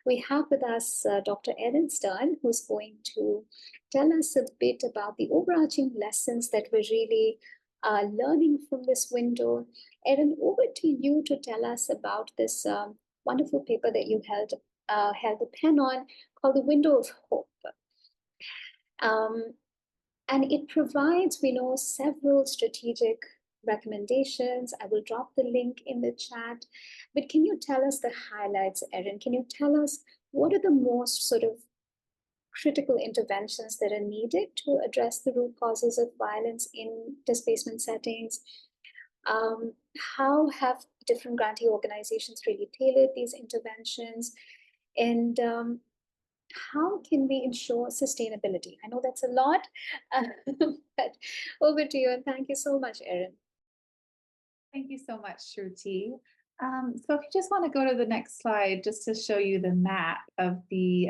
Speaker 1: We have with us Dr. Erin Stern, who's going to tell us a bit about the overarching lessons that we're really learning from this window. Erin, over to you to tell us about this wonderful paper that you held the pen on, called The Window of Hope. And it provides, we know, several strategic recommendations. I will drop the link in the chat. But can you tell us the highlights, Erin? Can you tell us what are the most sort of critical interventions that are needed to address the root causes of violence in displacement settings? How have different grantee organizations really tailored these interventions? And how can we ensure sustainability? I know that's a lot, but over to you, and thank you so much, Erin.
Speaker 6: Thank you so much, Shruti. So if you just want to go to the next slide, just to show you the map of the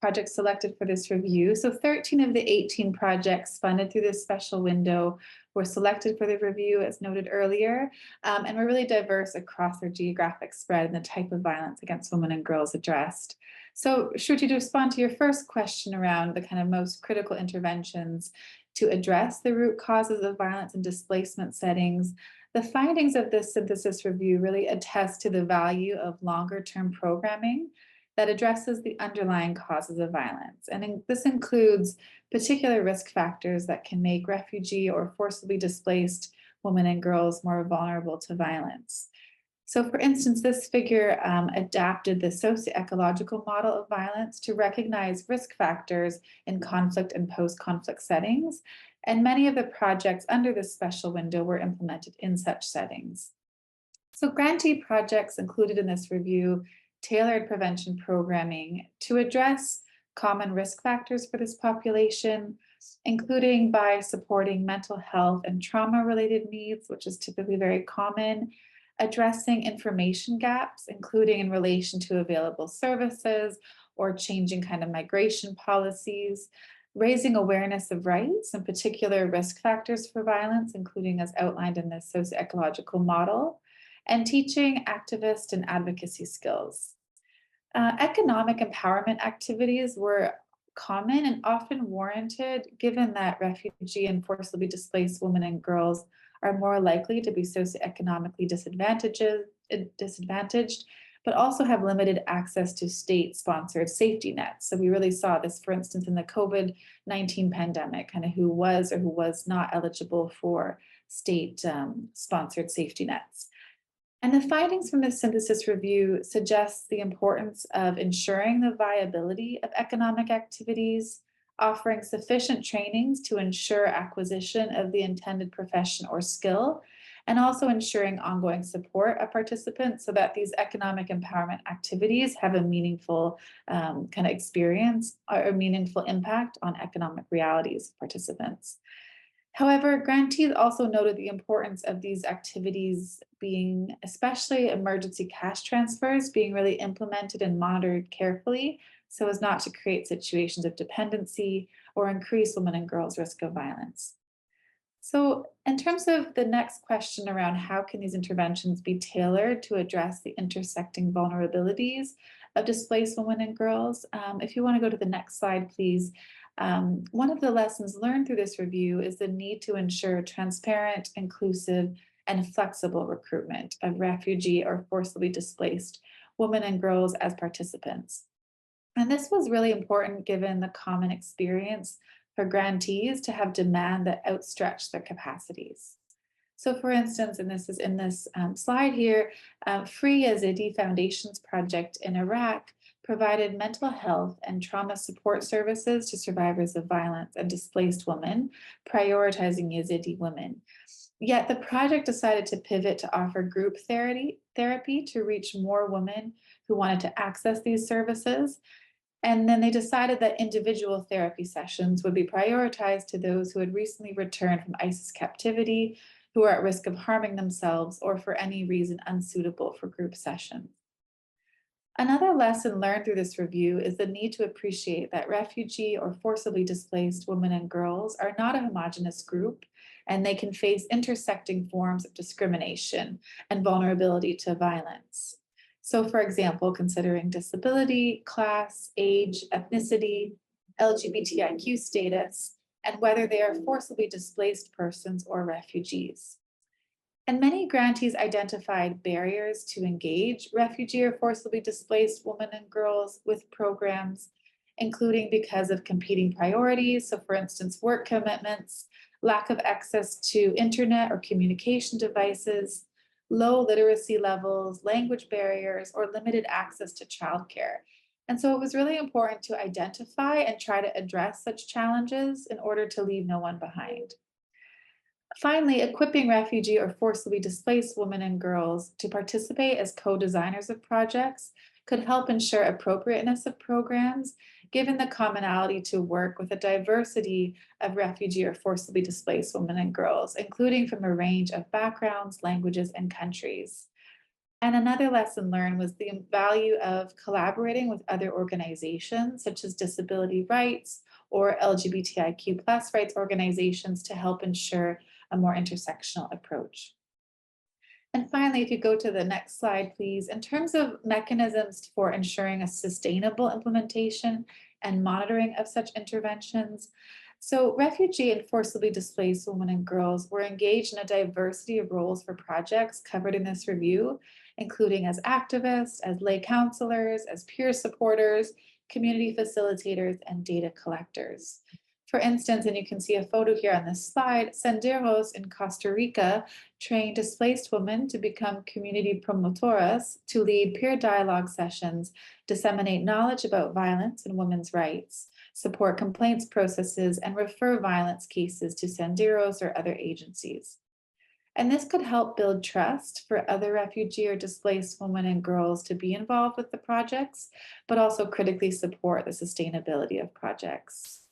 Speaker 6: projects selected for this review. So 13 of the 18 projects funded through this special window were selected for the review, as noted earlier, and were really diverse across their geographic spread and the type of violence against women and girls addressed. So Shruti, to respond to your first question around the kind of most critical interventions to address the root causes of violence in displacement settings, the findings of this synthesis review really attest to the value of longer-term programming that addresses the underlying causes of violence. And this includes particular risk factors that can make refugee or forcibly displaced women and girls more vulnerable to violence. So for instance, this figure adapted the socio-ecological model of violence to recognize risk factors in conflict and post-conflict settings. And many of the projects under this special window were implemented in such settings. So grantee projects included in this review tailored prevention programming to address common risk factors for this population, including by supporting mental health and trauma-related needs, which is typically very common, addressing information gaps, including in relation to available services or changing kind of migration policies, raising awareness of rights and particular risk factors for violence, including as outlined in this socio-ecological model, and teaching activist and advocacy skills. Economic empowerment activities were common and often warranted, given that refugee and forcibly displaced women and girls are more likely to be socioeconomically disadvantaged, but also have limited access to state-sponsored safety nets. So we really saw this, for instance, in the COVID-19 pandemic, kind of who was or who was not eligible for state-sponsored safety nets. And the findings from this synthesis review suggest the importance of ensuring the viability of economic activities offering sufficient trainings to ensure acquisition of the intended profession or skill, and also ensuring ongoing support of participants so that these economic empowerment activities have a meaningful kind of experience or a meaningful impact on economic realities of participants. However, grantees also noted the importance of these activities being, especially emergency cash transfers, being really implemented and monitored carefully so as not to create situations of dependency or increase women and girls' risk of violence. So in terms of the next question around how can these interventions be tailored to address the intersecting vulnerabilities of displaced women and girls, if you want to go to the next slide, please. One of the lessons learned through this review is the need to ensure transparent, inclusive, and flexible recruitment of refugee or forcibly displaced women and girls as participants. And this was really important given the common experience for grantees to have demand that outstretched their capacities. So for instance, and this is in this slide here, Free Yazidi Foundation's project in Iraq provided mental health and trauma support services to survivors of violence and displaced women, prioritizing Yazidi women. Yet the project decided to pivot to offer group therapy to reach more women who wanted to access these services. And then they decided that individual therapy sessions would be prioritized to those who had recently returned from ISIS captivity, who are at risk of harming themselves, or for any reason unsuitable for group sessions. Another lesson learned through this review is the need to appreciate that refugee or forcibly displaced women and girls are not a homogeneous group, and they can face intersecting forms of discrimination and vulnerability to violence. So for example, considering disability, class, age, ethnicity, LGBTIQ status, and whether they are forcibly displaced persons or refugees. And many grantees identified barriers to engage refugee or forcibly displaced women and girls with programs, including because of competing priorities. So for instance, work commitments, lack of access to internet or communication devices, low literacy levels, language barriers, or limited access to childcare. And so it was really important to identify and try to address such challenges in order to leave no one behind. Finally, equipping refugee or forcibly displaced women and girls to participate as co-designers of projects could help ensure appropriateness of programs, given the commonality to work with a diversity of refugee or forcibly displaced women and girls, including from a range of backgrounds, languages, and countries. And another lesson learned was the value of collaborating with other organizations, such as disability rights or LGBTIQ+ rights organizations, to help ensure a more intersectional approach. And finally, if you go to the next slide, please, in terms of mechanisms for ensuring a sustainable implementation and monitoring of such interventions, so refugee and forcibly displaced women and girls were engaged in a diversity of roles for projects covered in this review, including as activists, as lay counselors, as peer supporters, community facilitators, and data collectors. For instance, and you can see a photo here on this slide, Senderos in Costa Rica trained displaced women to become community promotoras, to lead peer dialogue sessions, disseminate knowledge about violence and women's rights, support complaints processes, and refer violence cases to Senderos or other agencies. And this could help build trust for other refugee or displaced women and girls to be involved with the projects, but also critically support the sustainability of projects.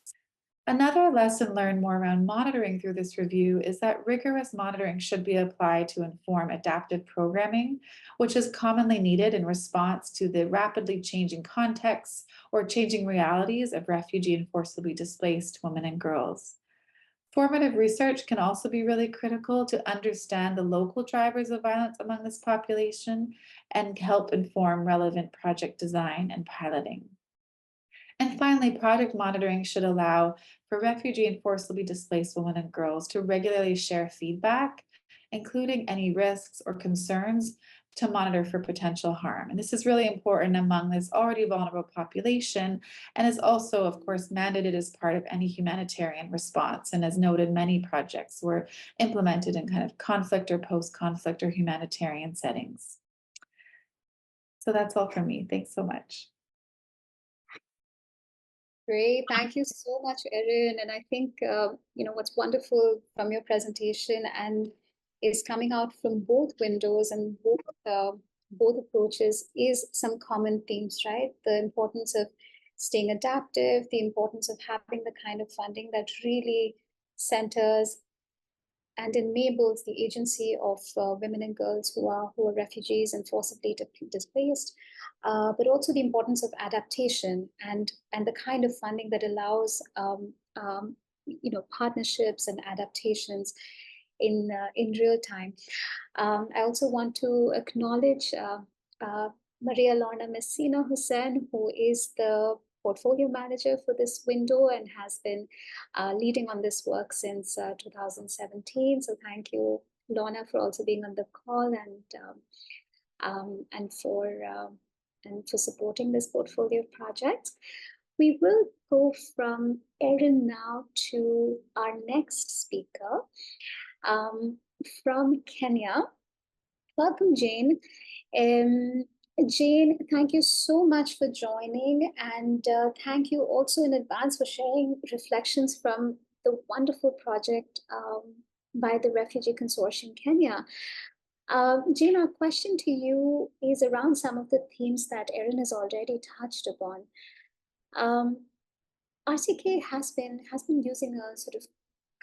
Speaker 6: Another lesson learned more around monitoring through this review is that rigorous monitoring should be applied to inform adaptive programming, which is commonly needed in response to the rapidly changing contexts or changing realities of refugee and forcibly displaced women and girls. Formative research can also be really critical to understand the local drivers of violence among this population and help inform relevant project design and piloting. And finally, project monitoring should allow for refugee and forcibly displaced women and girls to regularly share feedback, including any risks or concerns, to monitor for potential harm. And this is really important among this already vulnerable population, and is also, of course, mandated as part of any humanitarian response. And as noted, many projects were implemented in kind of conflict or post-conflict or humanitarian settings. So that's all from me. Thanks so much.
Speaker 1: Great. Thank you so much, Erin. And I think, what's wonderful from your presentation and is coming out from both windows and both approaches is some common themes, right? The importance of staying adaptive, the importance of having the kind of funding that really centers and enables the agency of women and girls who are refugees and forcibly displaced, but also the importance of adaptation and the kind of funding that allows partnerships and adaptations in real time. I also want to acknowledge Maria Lorna Messina Hussein, who is the portfolio manager for this window and has been leading on this work since 2017. So thank you, Lorna, for also being on the call and for supporting this portfolio project. We will go from Erin now to our next speaker from Kenya. Welcome, Jane. Jane, thank you so much for joining, and thank you also in advance for sharing reflections from the wonderful project by the Refugee Consortium Kenya. Jane, our question to you is around some of the themes that Erin has already touched upon. RCK has been using a sort of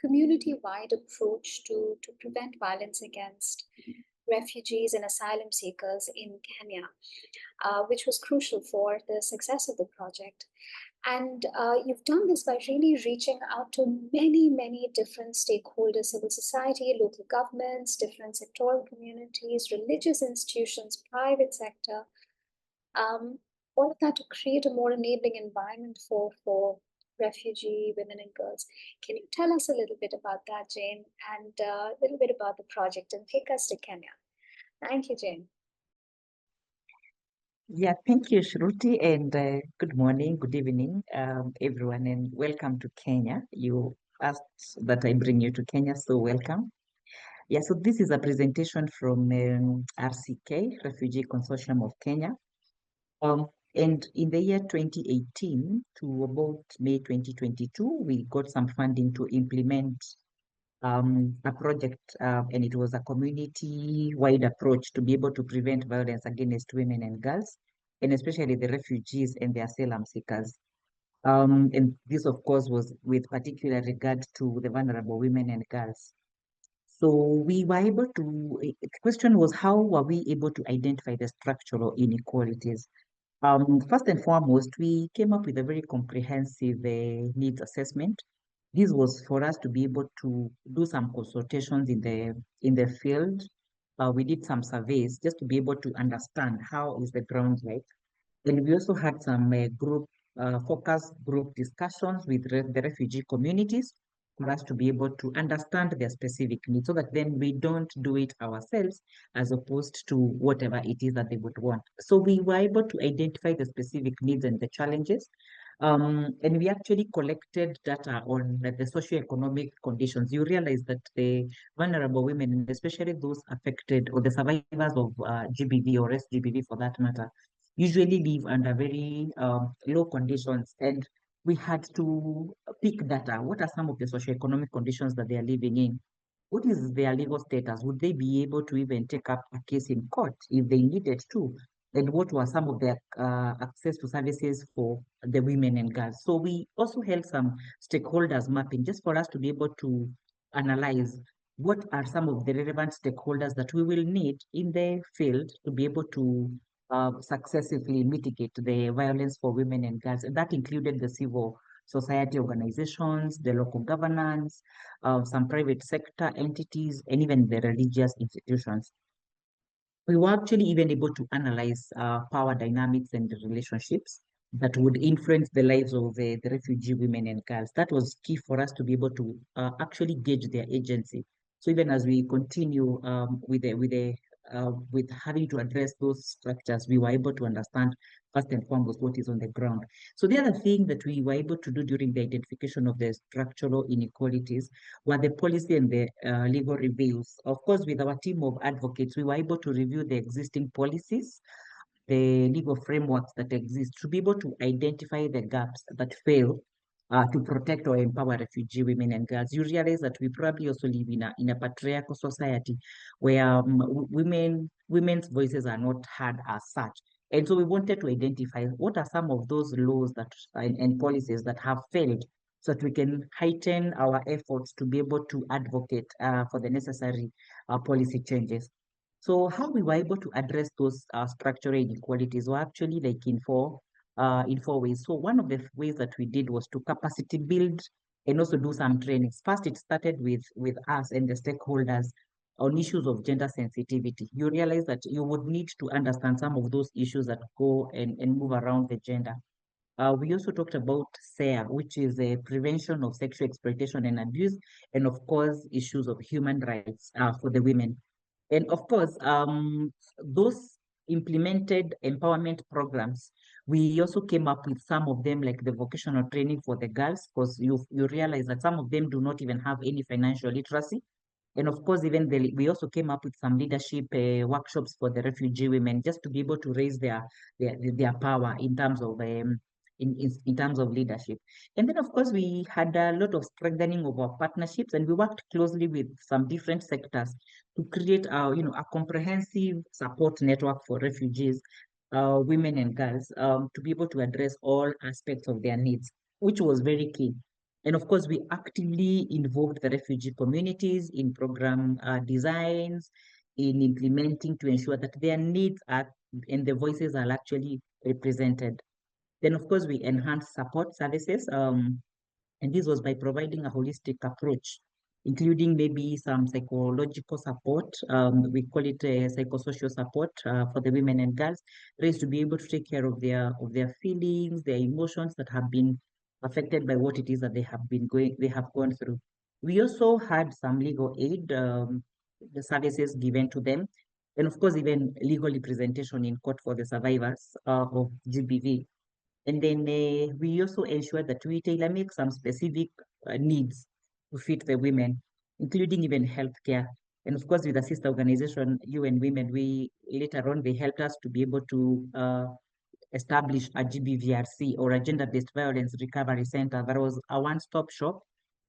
Speaker 1: community-wide approach to prevent violence against refugees and asylum seekers in Kenya, which was crucial for the success of the project. And you've done this by really reaching out to many, many different stakeholders: civil society, local governments, different sectoral communities, religious institutions, private sector, all of that to create a more enabling environment for refugee women and girls. Can you tell us a little bit about that, Jane, and a little bit about the project and take us to Kenya? Thank you, Jane.
Speaker 7: Yeah, thank you, Shruti, and good morning, good evening, everyone, and welcome to Kenya. You asked that I bring you to Kenya, so welcome. Yeah, so this is a presentation from RCK, Refugee Consortium of Kenya. And in the year 2018 to about May 2022, we got some funding to implement a project, and it was a community-wide approach to be able to prevent violence against women and girls, and especially the refugees and the asylum seekers. And this, of course, was with particular regard to the vulnerable women and girls. So we were able to, the question was, how were we able to identify the structural inequalities? First and foremost, we came up with a very comprehensive needs assessment. This was for us to be able to do some consultations in the field. We did some surveys just to be able to understand how is the ground like. And we also had some focus group discussions with the refugee communities for us to be able to understand their specific needs so that then we don't do it ourselves as opposed to whatever it is that they would want. So we were able to identify the specific needs and the challenges. And we actually collected data on the socioeconomic conditions. You realize that the vulnerable women, and especially those affected or the survivors of GBV or SGBV for that matter, usually live under very low conditions. And we had to pick data. What are some of the socioeconomic conditions that they are living in? What is their legal status? Would they be able to even take up a case in court if they needed to? And what were some of their access to services for the women and girls? So we also held some stakeholders mapping just for us to be able to analyze what are some of the relevant stakeholders that we will need in the field to be able to successively mitigate the violence for women and girls. And that included the civil society organizations, the local governance, some private sector entities, and even the religious institutions. We were actually even able to analyze power dynamics and the relationships that would influence the lives of the refugee women and girls. That was key for us to be able to actually gauge their agency. So even as we continue with having to address those structures, we were able to understand first and foremost what is on the ground. So the other thing that we were able to do during the identification of the structural inequalities were the policy and the legal reviews. Of course, with our team of advocates, we were able to review the existing policies, the legal frameworks that exist to be able to identify the gaps that fail to protect or empower refugee women and girls. You realize that we probably also live in a patriarchal society where women's voices are not heard as such. And so we wanted to identify what are some of those laws that and policies that have failed so that we can heighten our efforts to be able to advocate for the necessary policy changes. So how we were able to address those structural inequalities were actually like in four ways. So one of the ways that we did was to capacity build and also do some trainings. First, it started with us and the stakeholders on issues of gender sensitivity. You realize that you would need to understand some of those issues that go and move around the gender. We also talked about SARE, which is a prevention of sexual exploitation and abuse, and of course, issues of human rights for the women. And of course, those implemented empowerment programs, we also came up with some of them, like the vocational training for the girls, because you realize that some of them do not even have any financial literacy. And of course, we also came up with some leadership workshops for the refugee women, just to be able to raise their power in terms of in terms of leadership. And then, of course, we had a lot of strengthening of our partnerships, and we worked closely with some different sectors to create a comprehensive support network for refugees, women and girls, to be able to address all aspects of their needs, which was very key. And of course, we actively involved the refugee communities in program designs, in implementing to ensure that their needs are and the voices are actually represented. Then, of course, we enhanced support services, and this was by providing a holistic approach, including maybe some psychological support. We call it psychosocial support for the women and girls, raised to be able to take care of their feelings, their emotions that have been affected by what it is that they have gone through. We also had some legal aid, the services given to them, and of course, even legal representation in court for the survivors of GBV. And then we also ensure that we tailor make some specific needs to fit the women, including even healthcare. And of course, with the sister organization, UN Women, we later on they helped us to be able to establish a GBVRC, or a gender-based violence recovery center. That was a one-stop shop,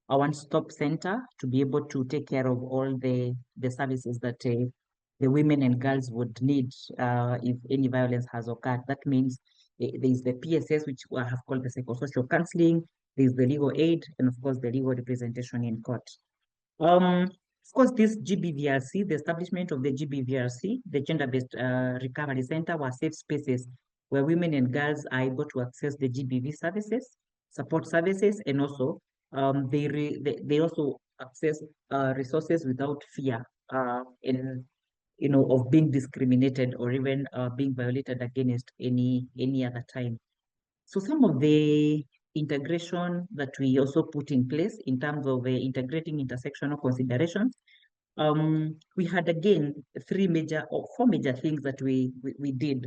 Speaker 7: a one-stop center to be able to take care of all the services that the women and girls would need if any violence has occurred. That means there's the PSS, which I have called the psychosocial counseling, there's the legal aid, and of course the legal representation in court. Of course, this GBVRC, the establishment of the GBVRC, the Gender-Based Recovery Center, were safe spaces where women and girls are able to access the GBV services, support services, and also they also access resources without fear and of being discriminated or even being violated against any other time. So some of the integration that we also put in place in terms of integrating intersectional considerations, we had again four major things that we did.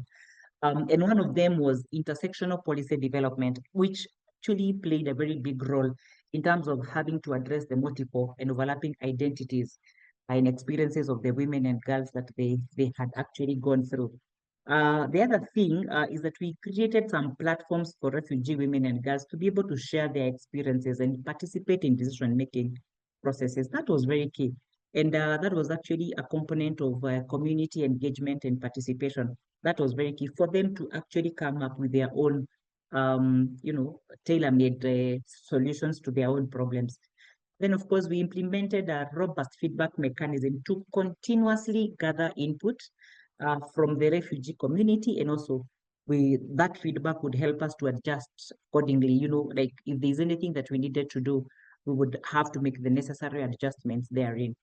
Speaker 7: And one of them was intersectional policy development, which actually played a very big role in terms of having to address the multiple and overlapping identities and experiences of the women and girls that they had actually gone through. The other thing is that we created some platforms for refugee women and girls to be able to share their experiences and participate in decision-making processes. That was very key. And that was actually a component of community engagement and participation. That was very key for them to actually come up with their own, tailor-made solutions to their own problems. Then, of course, we implemented a robust feedback mechanism to continuously gather input from the refugee community, and also that feedback would help us to adjust accordingly. Like if there's anything that we needed to do, we would have to make the necessary adjustments therein.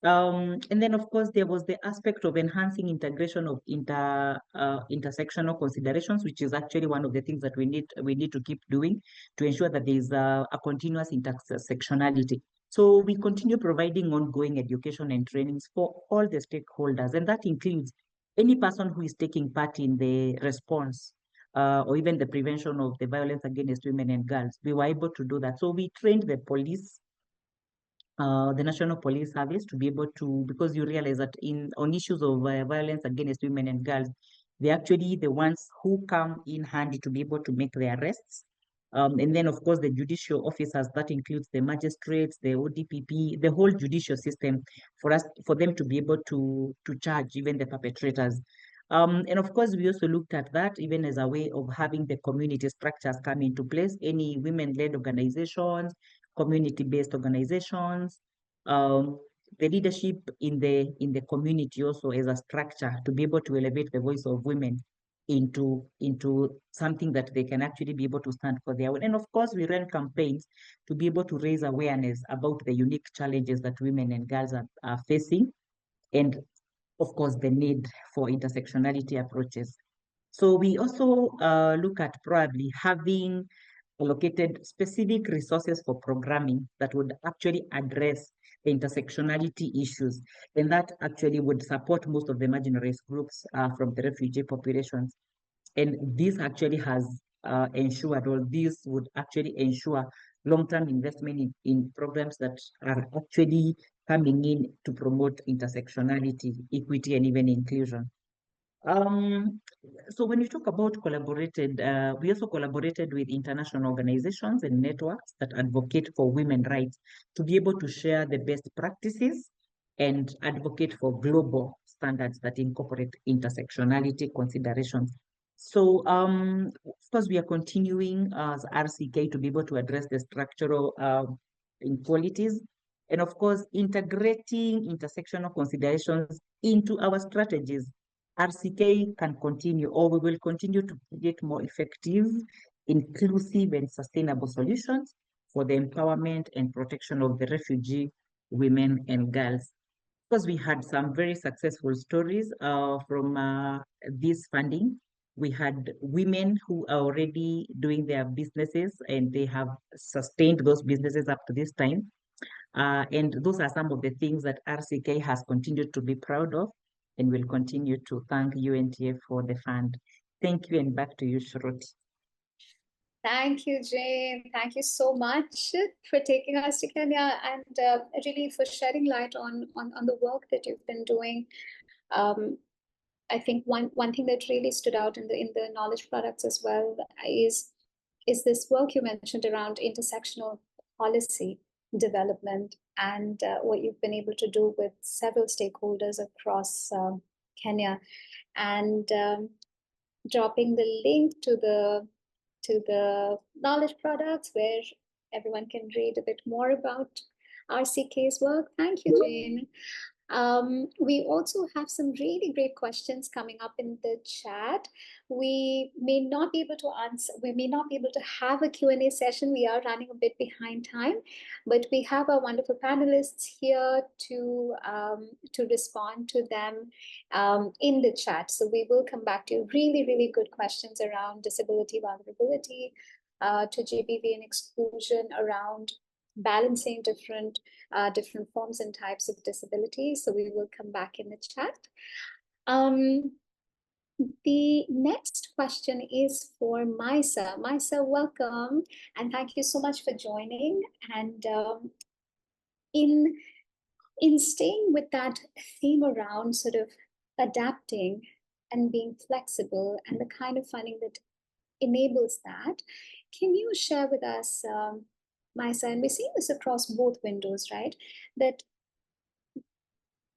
Speaker 7: And then, of course, there was the aspect of enhancing integration of intersectional considerations, which is actually one of the things that we need to keep doing to ensure that there is a continuous intersectionality. So we continue providing ongoing education and trainings for all the stakeholders, and that includes any person who is taking part in the response or even the prevention of the violence against women and girls. We were able to do that. So we trained the police, the National Police Service, to be able to, because you realize that on issues of violence against women and girls, They're actually the ones who come in handy to be able to make the arrests. And then, of course, the judicial officers, that includes the magistrates, the ODPP, the whole judicial system, for them to be able to charge even the perpetrators. And of course, we also looked at that even as a way of having the community structures come into place, any women-led organizations, community-based organizations, the leadership in the community also as a structure to be able to elevate the voice of women into something that they can actually be able to stand for their own. And of course, we ran campaigns to be able to raise awareness about the unique challenges that women and girls are facing, and of course, the need for intersectionality approaches. So we also look at probably having allocated specific resources for programming that would actually address the intersectionality issues, and that actually would support most of the marginalized groups from the refugee populations. And this actually has ensured, or this would actually ensure long-term investment in programs that are actually coming in to promote intersectionality, equity, and even inclusion. So when we talk about collaborated, we also collaborated with international organizations and networks that advocate for women rights to be able to share the best practices and advocate for global standards that incorporate intersectionality considerations. So, of course, we are continuing as RCK to be able to address the structural inequalities, and of course, integrating intersectional considerations into our strategies. RCK can continue, or we will continue to create more effective, inclusive, and sustainable solutions for the empowerment and protection of the refugee women and girls. Because we had some very successful stories from this funding. We had women who are already doing their businesses and they have sustained those businesses up to this time. And those are some of the things that RCK has continued to be proud of, and will continue to thank UNTA for the fund. Thank you, and back to you, Shruti.
Speaker 1: Thank you, Jane. Thank you so much for taking us to Kenya and really for shedding light on the work that you've been doing. I think one thing that really stood out in the knowledge products as well is this work you mentioned around intersectional policy development and what you've been able to do with several stakeholders across Kenya, and dropping the link to the knowledge products where everyone can read a bit more about RCK's work. Thank you, Jane. We also have some really great questions coming up in the chat. We may not be able to answer, we may not be able to have a Q&A session. We are running a bit behind time, but we have our wonderful panelists here to respond to them in the chat. So we will come back to really, really good questions around disability vulnerability, to GBV and exclusion, around balancing different forms and types of disability. So we will come back in the chat. The next question is for Maisa. Maisa, welcome, and thank you so much for joining. And in staying with that theme around sort of adapting and being flexible and the kind of funding that enables that, can you share with us, Maisa, and we're seeing this across both windows, right, that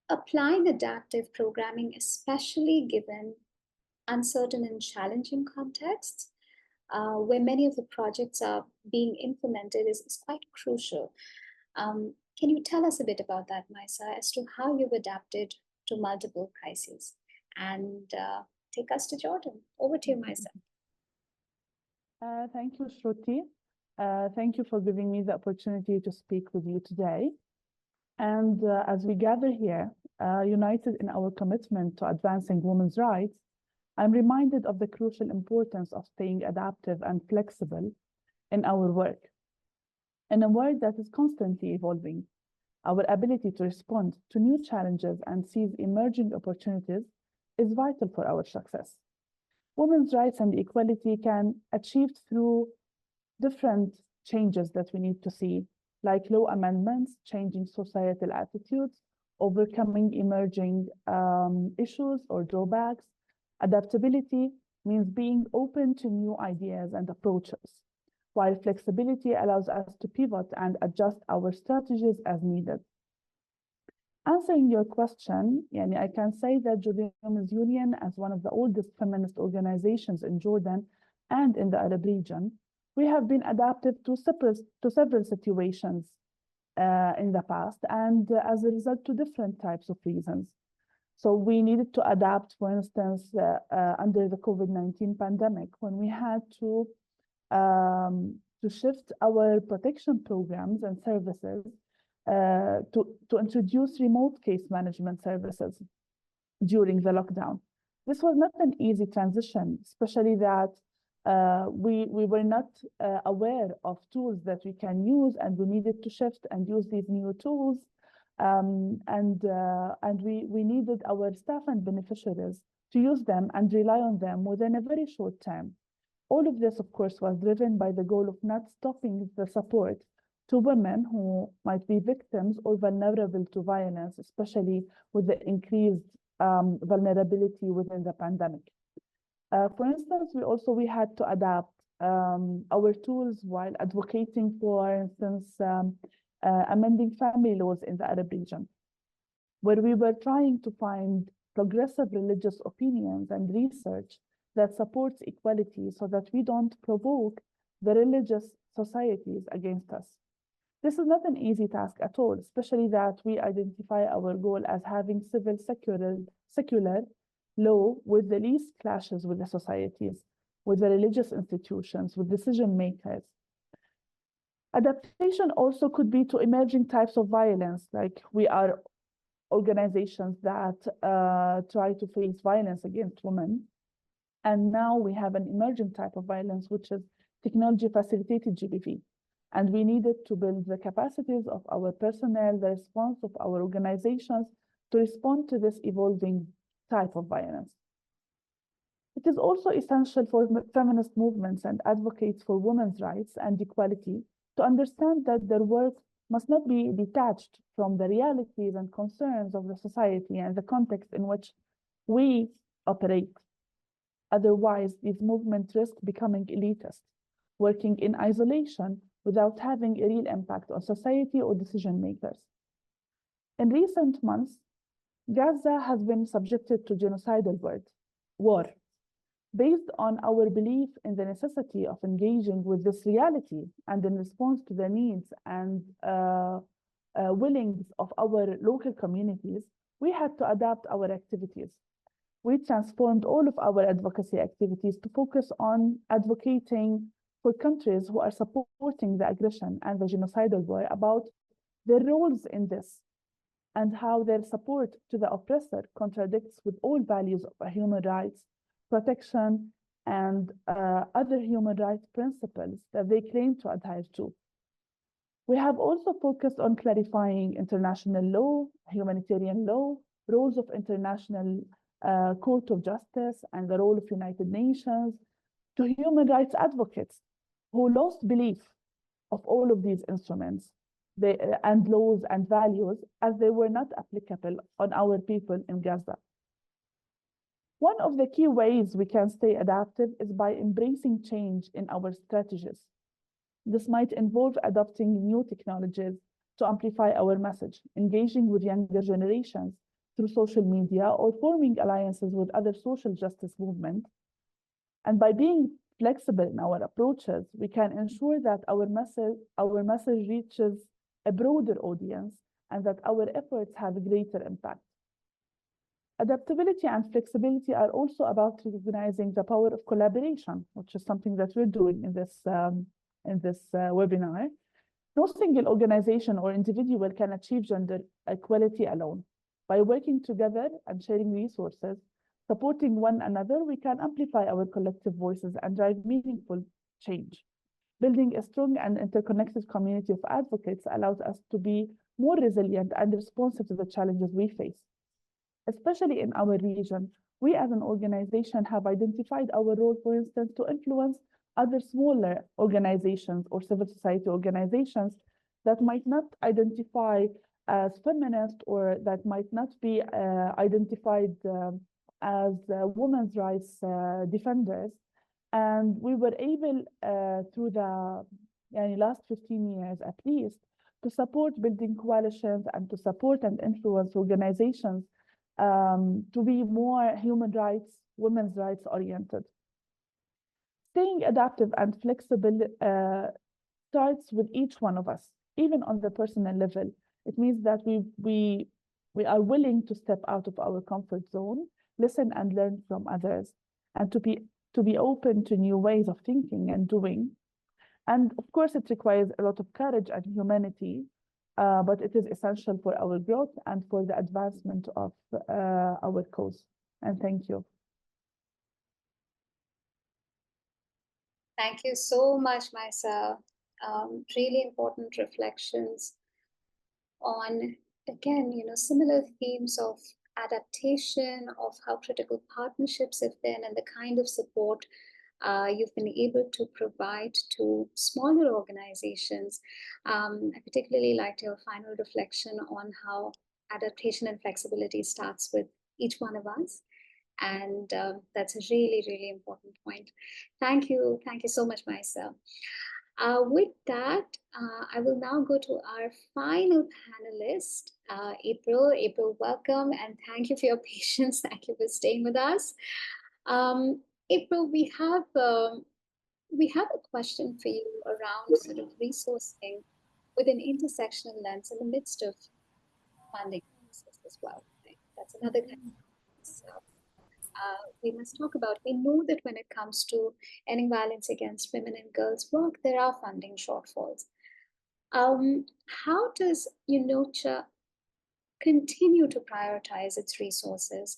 Speaker 1: applying adaptive programming, especially given uncertain and challenging contexts, where many of the projects are being implemented, is quite crucial. Can you tell us a bit about that, Maisa, as to how you've adapted to multiple crises? And take us to Jordan. Over to you, Maisa.
Speaker 8: Thank you, Shruti. Thank you for giving me the opportunity to speak with you today. And as we gather here, united in our commitment to advancing women's rights, I'm reminded of the crucial importance of staying adaptive and flexible in our work. In a world that is constantly evolving, our ability to respond to new challenges and seize emerging opportunities is vital for our success. Women's rights and equality can be achieved through different changes that we need to see, like law amendments, changing societal attitudes, overcoming emerging issues or drawbacks, Adaptability means being open to new ideas and approaches, while flexibility allows us to pivot and adjust our strategies as needed. Answering your question, I can say that Jordan Women's Union, as one of the oldest feminist organizations in Jordan and in the Arab region, we have been adaptive to several situations in the past, and as a result, to different types of reasons. So we needed to adapt, for instance, under the COVID-19 pandemic, when we had to shift our protection programs and services to introduce remote case management services during the lockdown. This was not an easy transition, especially that we were not aware of tools that we can use, and we needed to shift and use these new tools. And we needed our staff and beneficiaries to use them and rely on them within a very short time. All of this, of course, was driven by the goal of not stopping the support to women who might be victims or vulnerable to violence, especially with the increased vulnerability within the pandemic. For instance, we had to adapt our tools while advocating, for instance, amending family laws in the Arab region, where we were trying to find progressive religious opinions and research that supports equality so that we don't provoke the religious societies against us. This is not an easy task at all, especially that we identify our goal as having civil secular law with the least clashes with the societies, with the religious institutions, with decision makers. Adaptation also could be to emerging types of violence, like we are organizations that try to face violence against women. And now we have an emerging type of violence, which is technology-facilitated GBV. And we needed to build the capacities of our personnel, the response of our organizations to respond to this evolving type of violence. It is also essential for feminist movements and advocates for women's rights and equality to understand that their work must not be detached from the realities and concerns of the society and the context in which we operate. Otherwise, these movements risk becoming elitist, working in isolation without having a real impact on society or decision makers. In recent months, Gaza has been subjected to genocidal war. Based on our belief in the necessity of engaging with this reality and in response to the needs and willings of our local communities, we had to adapt our activities. We transformed all of our advocacy activities to focus on advocating for countries who are supporting the aggression and the genocidal war about their roles in this and how their support to the oppressor contradicts with all values of human rights, protection, and other human rights principles that they claim to adhere to. We have also focused on clarifying international law, humanitarian law, roles of international Court of Justice, and the role of United Nations to human rights advocates who lost belief of all of these instruments and laws and values as they were not applicable on our people in Gaza. One of the key ways we can stay adaptive is by embracing change in our strategies. This might involve adopting new technologies to amplify our message, engaging with younger generations through social media, or forming alliances with other social justice movements. And by being flexible in our approaches, we can ensure that our message reaches a broader audience and that our efforts have a greater impact. Adaptability and flexibility are also about recognizing the power of collaboration, which is something that we're doing in this webinar. No single organization or individual can achieve gender equality alone. By working together and sharing resources, supporting one another, we can amplify our collective voices and drive meaningful change. Building a strong and interconnected community of advocates allows us to be more resilient and responsive to the challenges we face. Especially in our region, we as an organization have identified our role, for instance, to influence other smaller organizations or civil society organizations that might not identify as feminist or that might not be identified as women's rights defenders. And we were able, through the last 15 years at least, to support building coalitions and to support and influence organizations to be more human rights, women's rights oriented. Staying adaptive and flexible starts with each one of us, even on the personal level. It means that we are willing to step out of our comfort zone, listen and learn from others, and to be open to new ways of thinking and doing. And of course, it requires a lot of courage and humanity, but it is essential for our growth and for the advancement of our cause. And thank you.
Speaker 1: Thank you so much, Maisa. Really important reflections on, again, similar themes of adaptation, of how critical partnerships have been, and the kind of support you've been able to provide to smaller organizations. I particularly liked your final reflection on how adaptation and flexibility starts with each one of us. And that's a really, really important point. Thank you. Thank you so much, Maisa. With that, I will now go to our final panelist, April. April, welcome, and thank you for your patience. Thank you for staying with us. April, we have a question for you around sort of resourcing with an intersectional lens in the midst of funding crisis as well. Right? That's another kind of we must talk about. We know that when it comes to ending violence against women and girls work, there are funding shortfalls. How does UNOCHA continue to prioritize its resources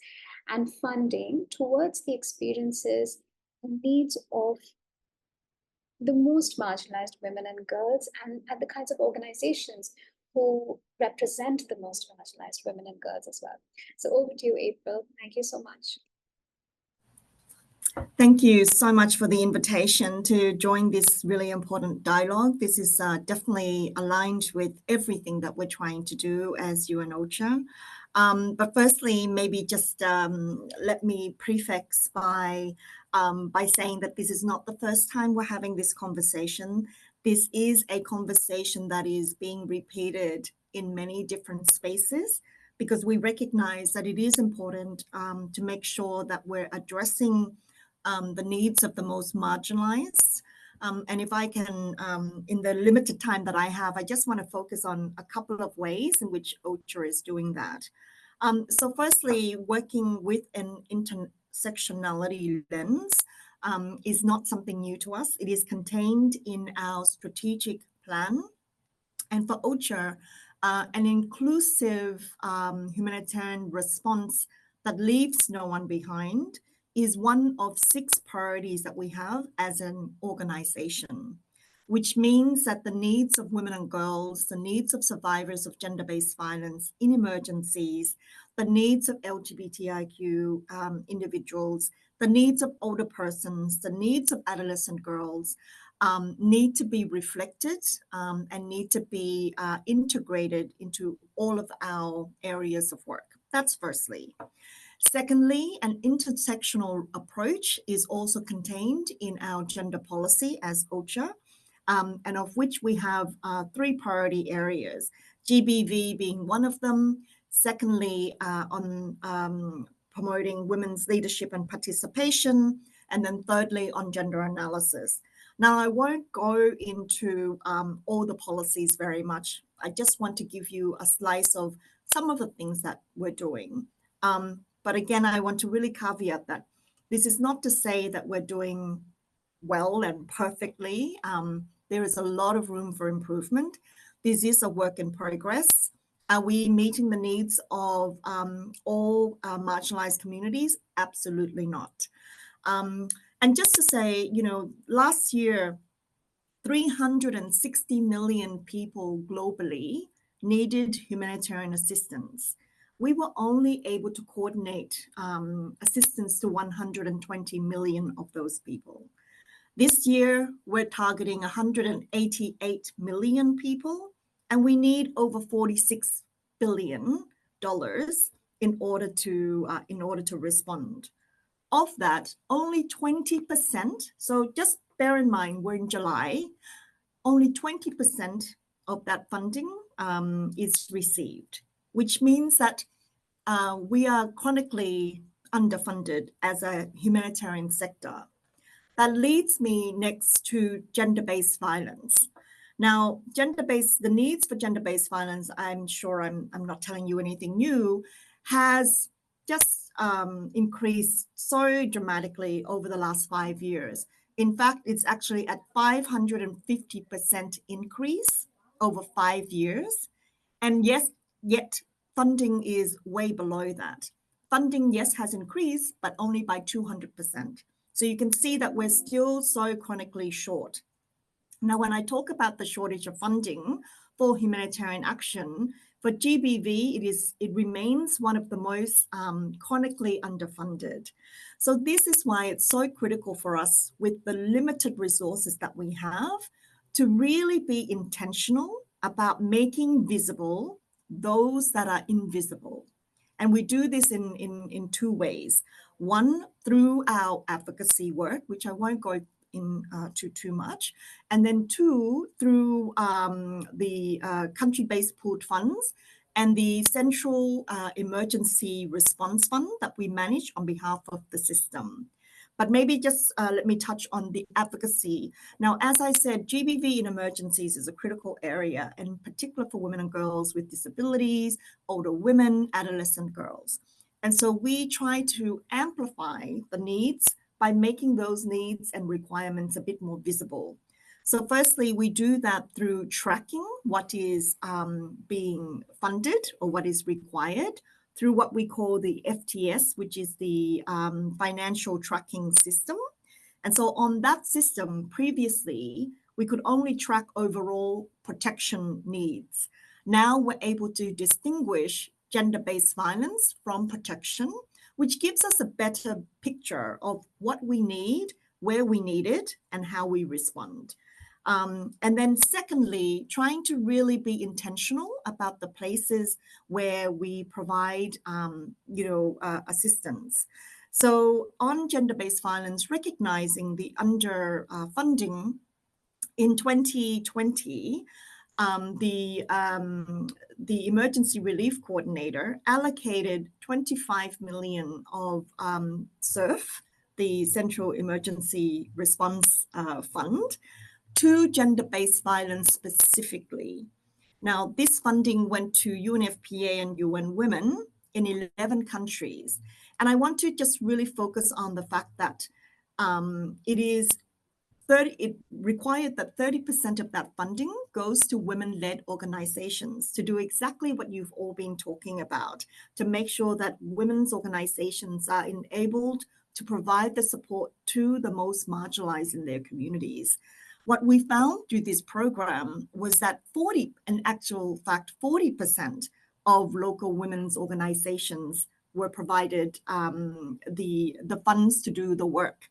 Speaker 1: and funding towards the experiences and needs of the most marginalized women and girls, and the kinds of organizations who represent the most marginalized women and girls as well? So over to you, April. Thank you so much.
Speaker 9: Thank you so much for the invitation to join this really important dialogue. This is definitely aligned with everything that we're trying to do as UNOCHA. But firstly, maybe just let me prefix by saying that this is not the first time we're having this conversation. This is a conversation that is being repeated in many different spaces, because we recognize that it is important to make sure that we're addressing the needs of the most marginalized. And if I can, in the limited time that I have, I just want to focus on a couple of ways in which OCHA is doing that. So firstly, working with an intersectionality lens is not something new to us. It is contained in our strategic plan. And for OCHA, an inclusive humanitarian response that leaves no one behind is one of 6 priorities that we have as an organization, which means that the needs of women and girls, the needs of survivors of gender-based violence in emergencies, the needs of LGBTIQ individuals, the needs of older persons, the needs of adolescent girls need to be reflected and need to be integrated into all of our areas of work. That's firstly. Secondly, an intersectional approach is also contained in our gender policy as OCHA, and of which we have 3 priority areas, GBV being one of them. Secondly, on promoting women's leadership and participation, and then thirdly, on gender analysis. Now, I won't go into all the policies very much. I just want to give you a slice of some of the things that we're doing. But again, I want to really caveat that this is not to say that we're doing well and perfectly. There is a lot of room for improvement. This is a work in progress. Are we meeting the needs of all marginalized communities? Absolutely not. And just to say, last year, 360 million people globally needed humanitarian assistance. We were only able to coordinate assistance to 120 million of those people. This year, we're targeting 188 million people, and we need over $46 billion in order to respond. Of that, only 20%, so just bear in mind we're in July, only 20% of that funding is received, which means that we are chronically underfunded as a humanitarian sector. That leads me next to gender-based violence. Now, the needs for gender-based violence, I'm sure I'm not telling you anything new, has just increased so dramatically over the last 5 years. In fact, it's actually at 550% increase over 5 years. And yes, yet funding is way below that. Funding, yes, has increased, but only by 200%. So you can see that we're still so chronically short. Now, when I talk about the shortage of funding for humanitarian action, for GBV, it remains one of the most chronically underfunded. So this is why it's so critical for us, with the limited resources that we have, to really be intentional about making visible those that are invisible. And we do this in two ways. One, through our advocacy work, which I won't go into too much. And then two, through the country-based pooled funds and the Central Emergency Response Fund that we manage on behalf of the system. But maybe just let me touch on the advocacy. Now, as I said, GBV in emergencies is a critical area, and in particular for women and girls with disabilities, older women, adolescent girls. And so we try to amplify the needs by making those needs and requirements a bit more visible. So firstly, we do that through tracking what is being funded or what is required, through what we call the FTS, which is the financial tracking system. And so on that system, previously, we could only track overall protection needs. Now we're able to distinguish gender-based violence from protection, which gives us a better picture of what we need, where we need it, and how we respond. And then secondly, trying to really be intentional about the places where we provide, assistance. So on gender-based violence, recognizing the underfunding in 2020, the Emergency Relief Coordinator allocated 25 million of CERF, the Central Emergency Response Fund, to gender-based violence specifically. Now, this funding went to UNFPA and UN Women in 11 countries. And I want to just really focus on the fact that it required that 30% of that funding goes to women-led organizations to do exactly what you've all been talking about, to make sure that women's organizations are enabled to provide the support to the most marginalized in their communities. What we found through this program was that 40% of local women's organizations were provided the funds to do the work.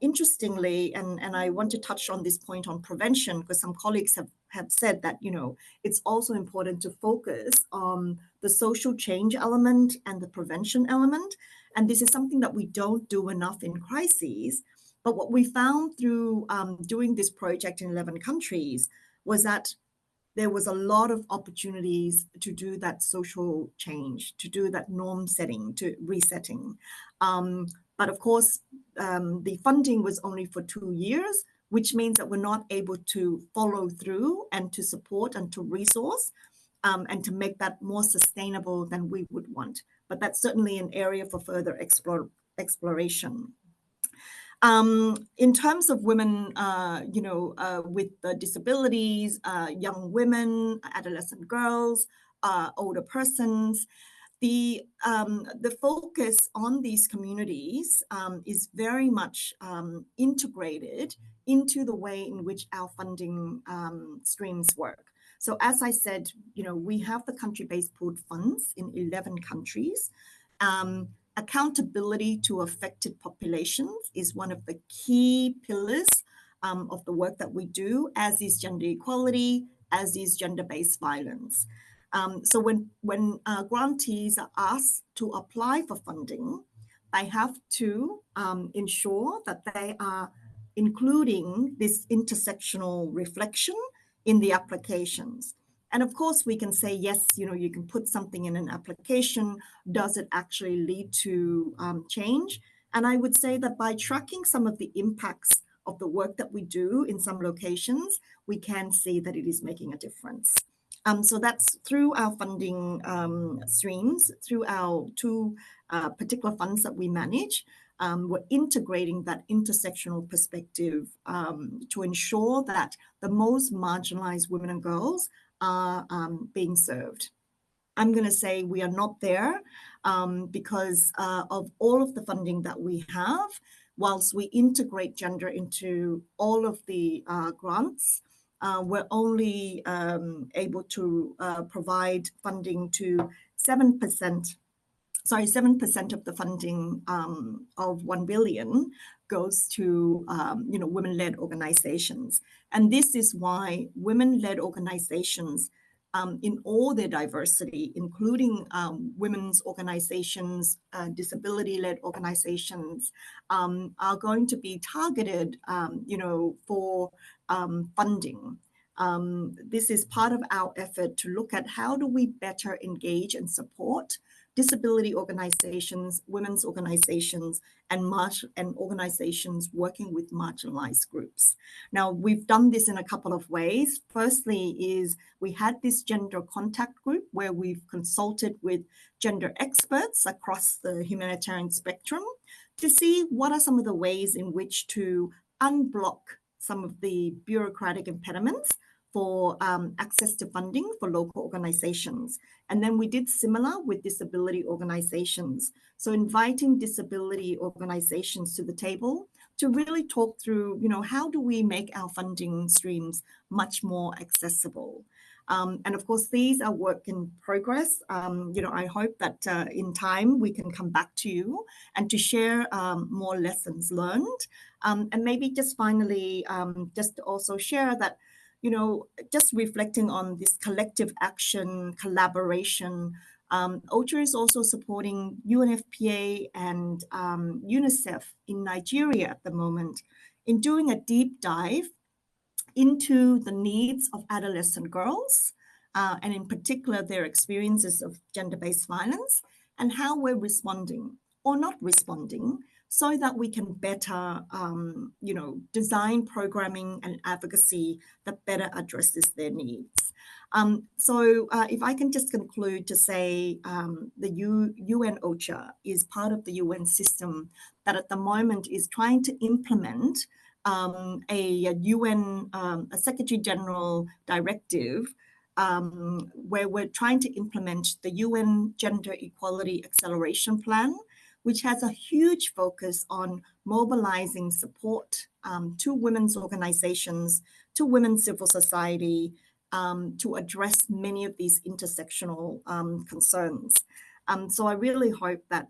Speaker 9: Interestingly, and I want to touch on this point on prevention, because some colleagues have said that, it's also important to focus on the social change element and the prevention element. And this is something that we don't do enough in crises. But what we found through doing this project in 11 countries was that there was a lot of opportunities to do that social change, to do that norm setting, to resetting. But of course, the funding was only for 2 years, which means that we're not able to follow through and to support and to resource and to make that more sustainable than we would want. But that's certainly an area for further exploration. In terms of women, with disabilities, young women, adolescent girls, older persons, the focus on these communities is very much integrated into the way in which our funding streams work. So as I said, we have the country-based pooled funds in 11 countries. Accountability to affected populations is one of the key pillars of the work that we do, as is gender equality, as is gender-based violence. So when grantees are asked to apply for funding, they have to ensure that they are including this intersectional reflection in the applications. And of course, we can say, yes, you can put something in an application. Does it actually lead to change? And I would say that by tracking some of the impacts of the work that we do in some locations, we can see that it is making a difference. So that's through our funding streams, through our two particular funds that we manage. We're integrating that intersectional perspective to ensure that the most marginalized women and girls are being served. I'm going to say we are not there because of all of the funding that we have. Whilst we integrate gender into all of the grants, we're only able to provide funding to 7%. 7% of the funding of 1 billion goes to women-led organizations. And this is why women-led organizations in all their diversity, including women's organizations, disability-led organizations, are going to be targeted for funding. This is part of our effort to look at how do we better engage and support disability organizations, women's organizations, and organizations working with marginalized groups. Now, we've done this in a couple of ways. Firstly is we had this gender contact group where we've consulted with gender experts across the humanitarian spectrum to see what are some of the ways in which to unblock some of the bureaucratic impediments for access to funding for local organizations. And then we did similar with disability organizations. So inviting disability organizations to the table to really talk through, how do we make our funding streams much more accessible? And of course, these are work in progress. I hope that in time we can come back to you and to share more lessons learned. And maybe just finally, just to also share that just reflecting on this collective action, collaboration, OCHA is also supporting UNFPA and UNICEF in Nigeria at the moment in doing a deep dive into the needs of adolescent girls, and in particular their experiences of gender-based violence and how we're responding or not responding so that we can better, design programming and advocacy that better addresses their needs. So if I can just conclude to say the UN OCHA is part of the UN system that at the moment is trying to implement a UN, a Secretary General directive where we're trying to implement the UN Gender Equality Acceleration Plan, which has a huge focus on mobilizing support to women's organizations, to women's civil society, to address many of these intersectional concerns. So I really hope that,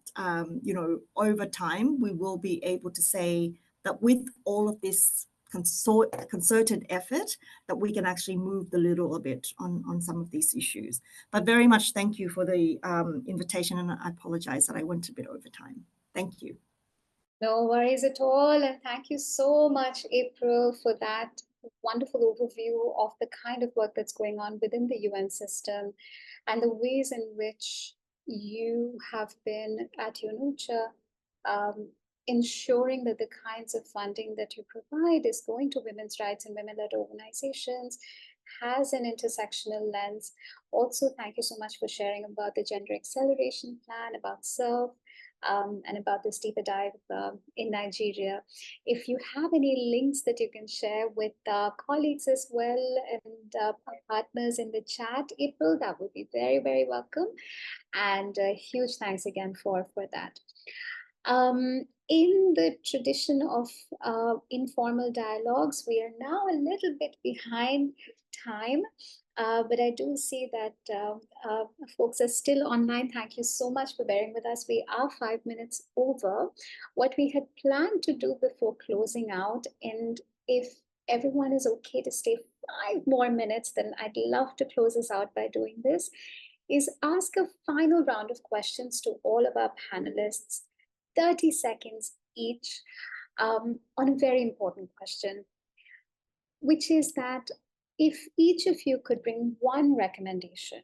Speaker 9: over time, we will be able to say that with all of this concerted effort, that we can actually move the needle a bit on some of these issues. But very much thank you for the invitation, and I apologize that I went a bit over time. Thank you.
Speaker 1: No worries at all. And thank you so much, April, for that wonderful overview of the kind of work that's going on within the UN system and the ways in which you have been at UNOCHA ensuring that the kinds of funding that you provide is going to women's rights and women-led organizations, has an intersectional lens. Also, thank you so much for sharing about the Gender Acceleration Plan, about SELF, and about this deeper dive in Nigeria. If you have any links that you can share with colleagues as well and partners in the chat, April, that would be very, very welcome. And huge thanks again for that. In the tradition of informal dialogues, we are now a little bit behind time, but I do see that folks are still online. Thank you so much for bearing with us. We are 5 minutes over what we had planned to do before closing out. And if everyone is okay to stay 5 more minutes, then I'd love to close us out by doing this, is ask a final round of questions to all of our panelists, 30 seconds each, on a very important question, which is that if each of you could bring one recommendation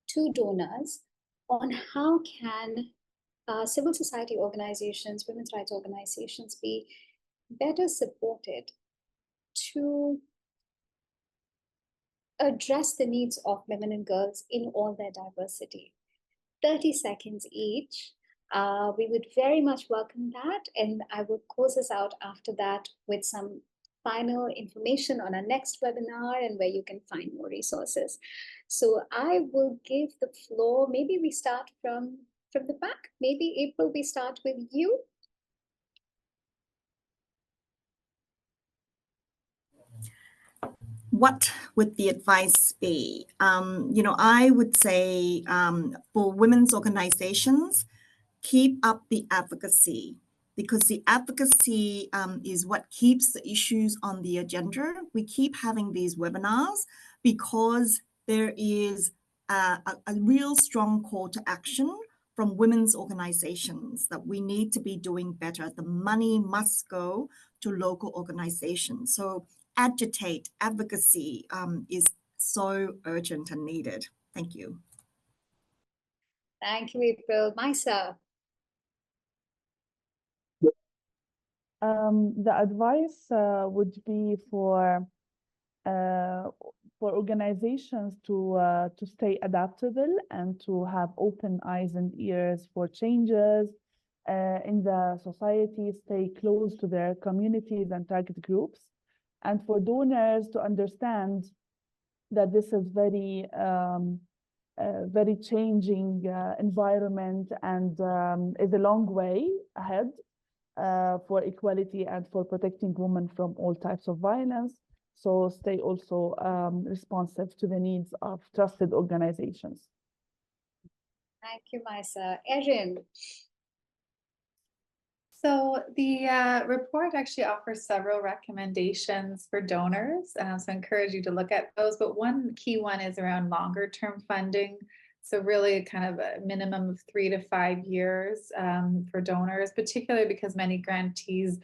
Speaker 1: to donors on how can civil society organizations, women's rights organizations be better supported to address the needs of women and girls in all their diversity. 30 seconds each. We would very much welcome that. And I will close us out after that with some final information on our next webinar and where you can find more resources. So I will give the floor. Maybe we start from the back. Maybe April, we start with you.
Speaker 9: What would the advice be? I would say for women's organizations, keep up the advocacy, because the advocacy is what keeps the issues on the agenda. We keep having these webinars because there is a real strong call to action from women's organizations that we need to be doing better. The money must go to local organizations. So agitate, advocacy is so urgent and needed. Thank you.
Speaker 1: Thank you, April. Maisa.
Speaker 8: The advice would be for organizations to stay adaptable and to have open eyes and ears for changes in the society, stay close to their communities and target groups, and for donors to understand that this is very changing environment and is a long way ahead for equality and for protecting women from all types of violence. So stay also responsive to the needs of trusted organizations.
Speaker 1: Thank you, Maisa. Erin.
Speaker 6: So the report actually offers several recommendations for donors. So I encourage you to look at those, but one key one is around longer term funding. So really kind of a minimum of 3 to 5 years for donors, particularly because many grantees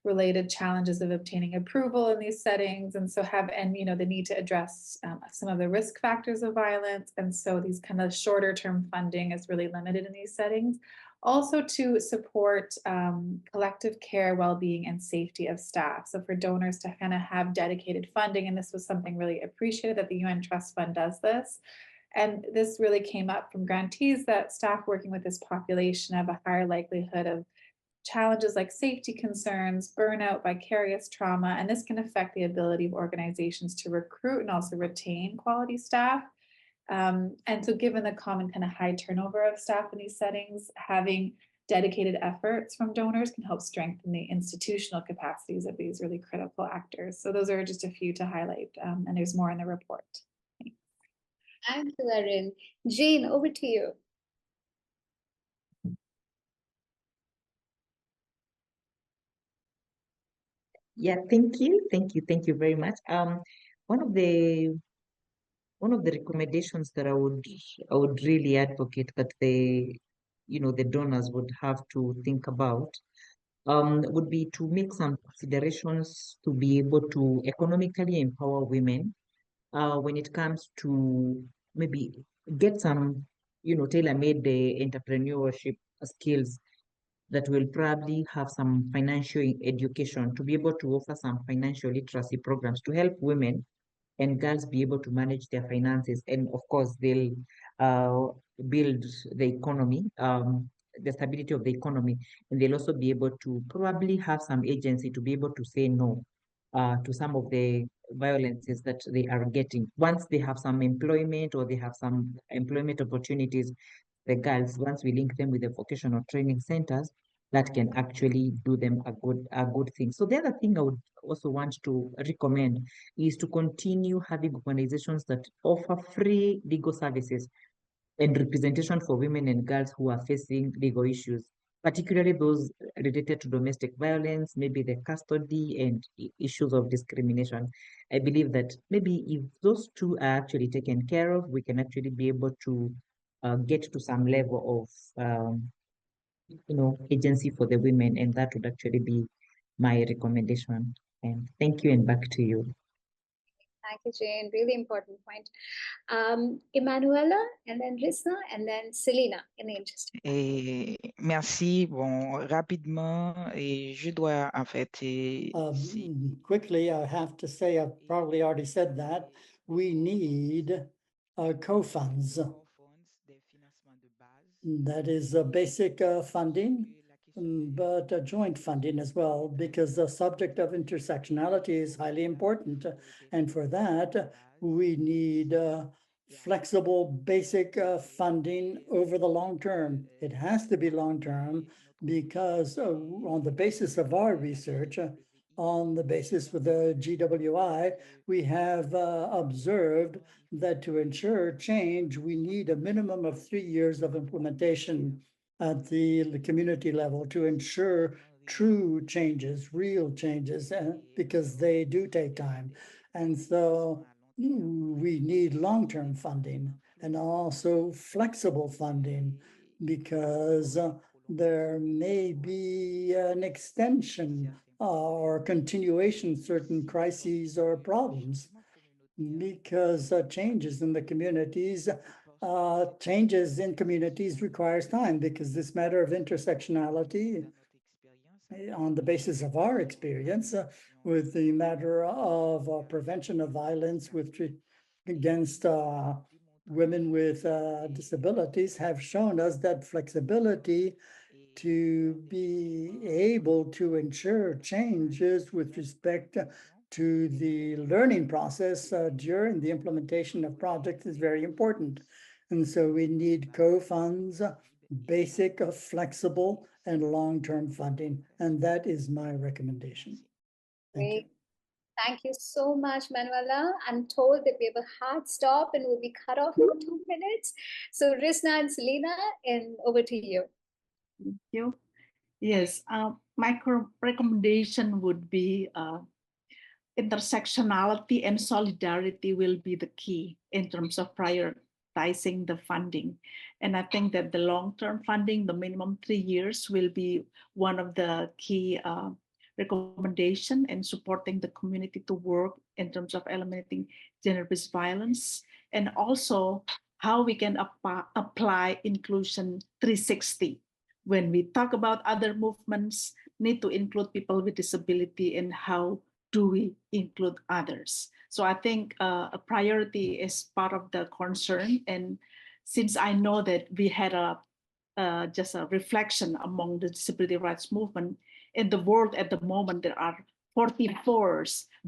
Speaker 6: related challenges of obtaining approval in these settings, and the need to address some of the risk factors of violence, and so these kind of shorter term funding is really limited in these settings. Also to support collective care, well-being, and safety of staff. So for donors to kind of have dedicated funding, and this was something really appreciated that the UN Trust Fund does this. And this really came up from grantees that staff working with this population have a higher likelihood of challenges like safety concerns, burnout, vicarious trauma, and this can affect the ability of organizations to recruit and also retain quality staff. And so given the common kind of high turnover of staff in these settings, having dedicated efforts from donors can help strengthen the institutional capacities of these really critical actors. So those are just a few to highlight, and there's more in the report. Thanks.
Speaker 1: Thank you, Erin. Jane, over to you.
Speaker 7: Yeah, thank you very much. One of the recommendations that I would really advocate that the donors would have to think about would be to make some considerations to be able to economically empower women when it comes to maybe get some tailor-made entrepreneurship skills that will probably have some financial education to be able to offer some financial literacy programs to help women and girls be able to manage their finances. And of course, they'll build the economy, the stability of the economy. And they'll also be able to probably have some agency to be able to say no to some of the violences that they are getting. Once they have some employment or they have some employment opportunities, the girls, once we link them with the vocational training centers, that can actually do them a good thing. So the other thing I would also want to recommend is to continue having organizations that offer free legal services and representation for women and girls who are facing legal issues particularly those related to domestic violence, maybe the custody and issues of discrimination. I believe that maybe if those two are actually taken care of, we can actually be able to get to some level of agency for the women, and that would actually be my recommendation. And thank you, and back to you.
Speaker 1: Thank you, Jane. Really important point. Emanuela, and then Risa, and then Selena, in the interest of time.
Speaker 4: Et merci. Bon, rapidement, et je dois en fait.
Speaker 10: Quickly, I have to say, I've probably already said that, we need co-funds. That is a basic funding, but a joint funding as well, because the subject of intersectionality is highly important. And for that, we need flexible basic funding over the long term. It has to be long term because on the basis of our research, on the basis with the GWI, we have observed that to ensure change, we need a minimum of 3 years of implementation at the community level to ensure true changes, real changes, because they do take time. And so we need long-term funding and also flexible funding, because there may be an extension or continuation of certain crises or problems, because changes in the communities, changes in communities requires time, because this matter of intersectionality, on the basis of our experience with the matter of prevention of violence against women with disabilities, have shown us that flexibility to be able to ensure changes with respect to the learning process during the implementation of projects is very important. And so we need co-funds, basic, flexible, and long-term funding. And that is my recommendation. Thank you.
Speaker 1: Great. Thank you so much, Manuela. I'm told that we have a hard stop and we'll be cut off in 2 minutes. So Risna and Selena, and over to you.
Speaker 3: Thank you. Yes, my recommendation would be intersectionality and solidarity will be the key in terms of prioritizing the funding. And I think that the long-term funding, the minimum 3 years, will be one of the key recommendation in supporting the community to work in terms of eliminating gender-based violence, and also how we can apply inclusion 360. When we talk about other movements, need to include people with disability, and how do we include others? So I think a priority is part of the concern. And since I know that we had just a reflection among the disability rights movement, in the world at the moment, there are 44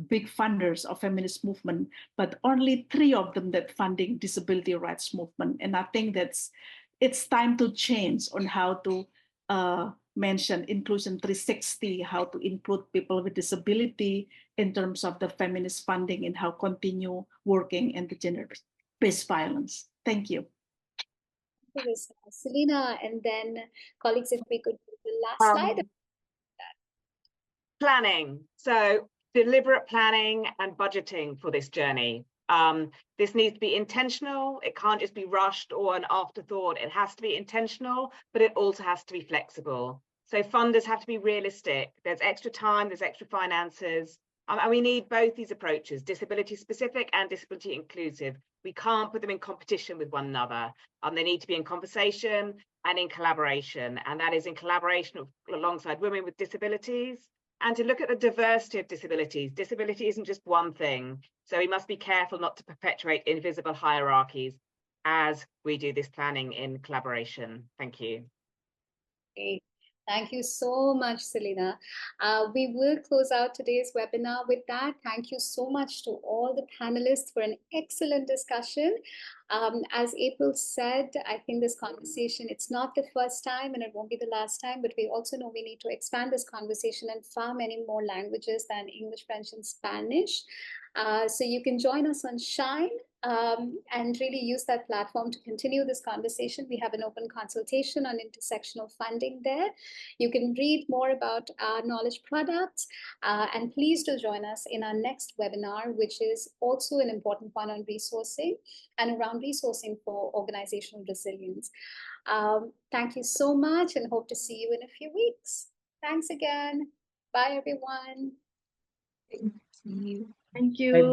Speaker 3: big funders of feminist movement, but only 3 of them that funding disability rights movement. And I think it's time to change on how to mention inclusion 360, how to include people with disability in terms of the feminist funding, and how continue working in the gender-based violence. Thank you.
Speaker 1: Selena, and then colleagues, if we could do the last slide.
Speaker 11: Planning. So deliberate planning and budgeting for this journey. This needs to be intentional. It can't just be rushed or an afterthought. It has to be intentional, but it also has to be flexible. So funders have to be realistic. There's extra time, there's extra finances, and we need both these approaches, disability specific and disability inclusive. We can't put them in competition with one another. They need to be in conversation and in collaboration, and that is in collaboration alongside women with disabilities, and to look at the diversity of disabilities. Disability isn't just one thing. So we must be careful not to perpetuate invisible hierarchies as we do this planning in collaboration. Thank you.
Speaker 1: Great. Thank you so much, Selena. We will close out today's webinar with that. Thank you so much to all the panelists for an excellent discussion. As April said, I think this conversation, it's not the first time and it won't be the last time, but we also know we need to expand this conversation in far many more languages than English, French, and Spanish. So you can join us on Shine and really use that platform to continue this conversation. We have an open consultation on intersectional funding there. You can read more about our knowledge products, and please do join us in our next webinar, which is also an important one on resourcing and around resourcing for organizational resilience. Thank you so much and hope to see you in a few weeks. Thanks again. Bye, everyone.
Speaker 9: Thank you.
Speaker 7: Bye-bye.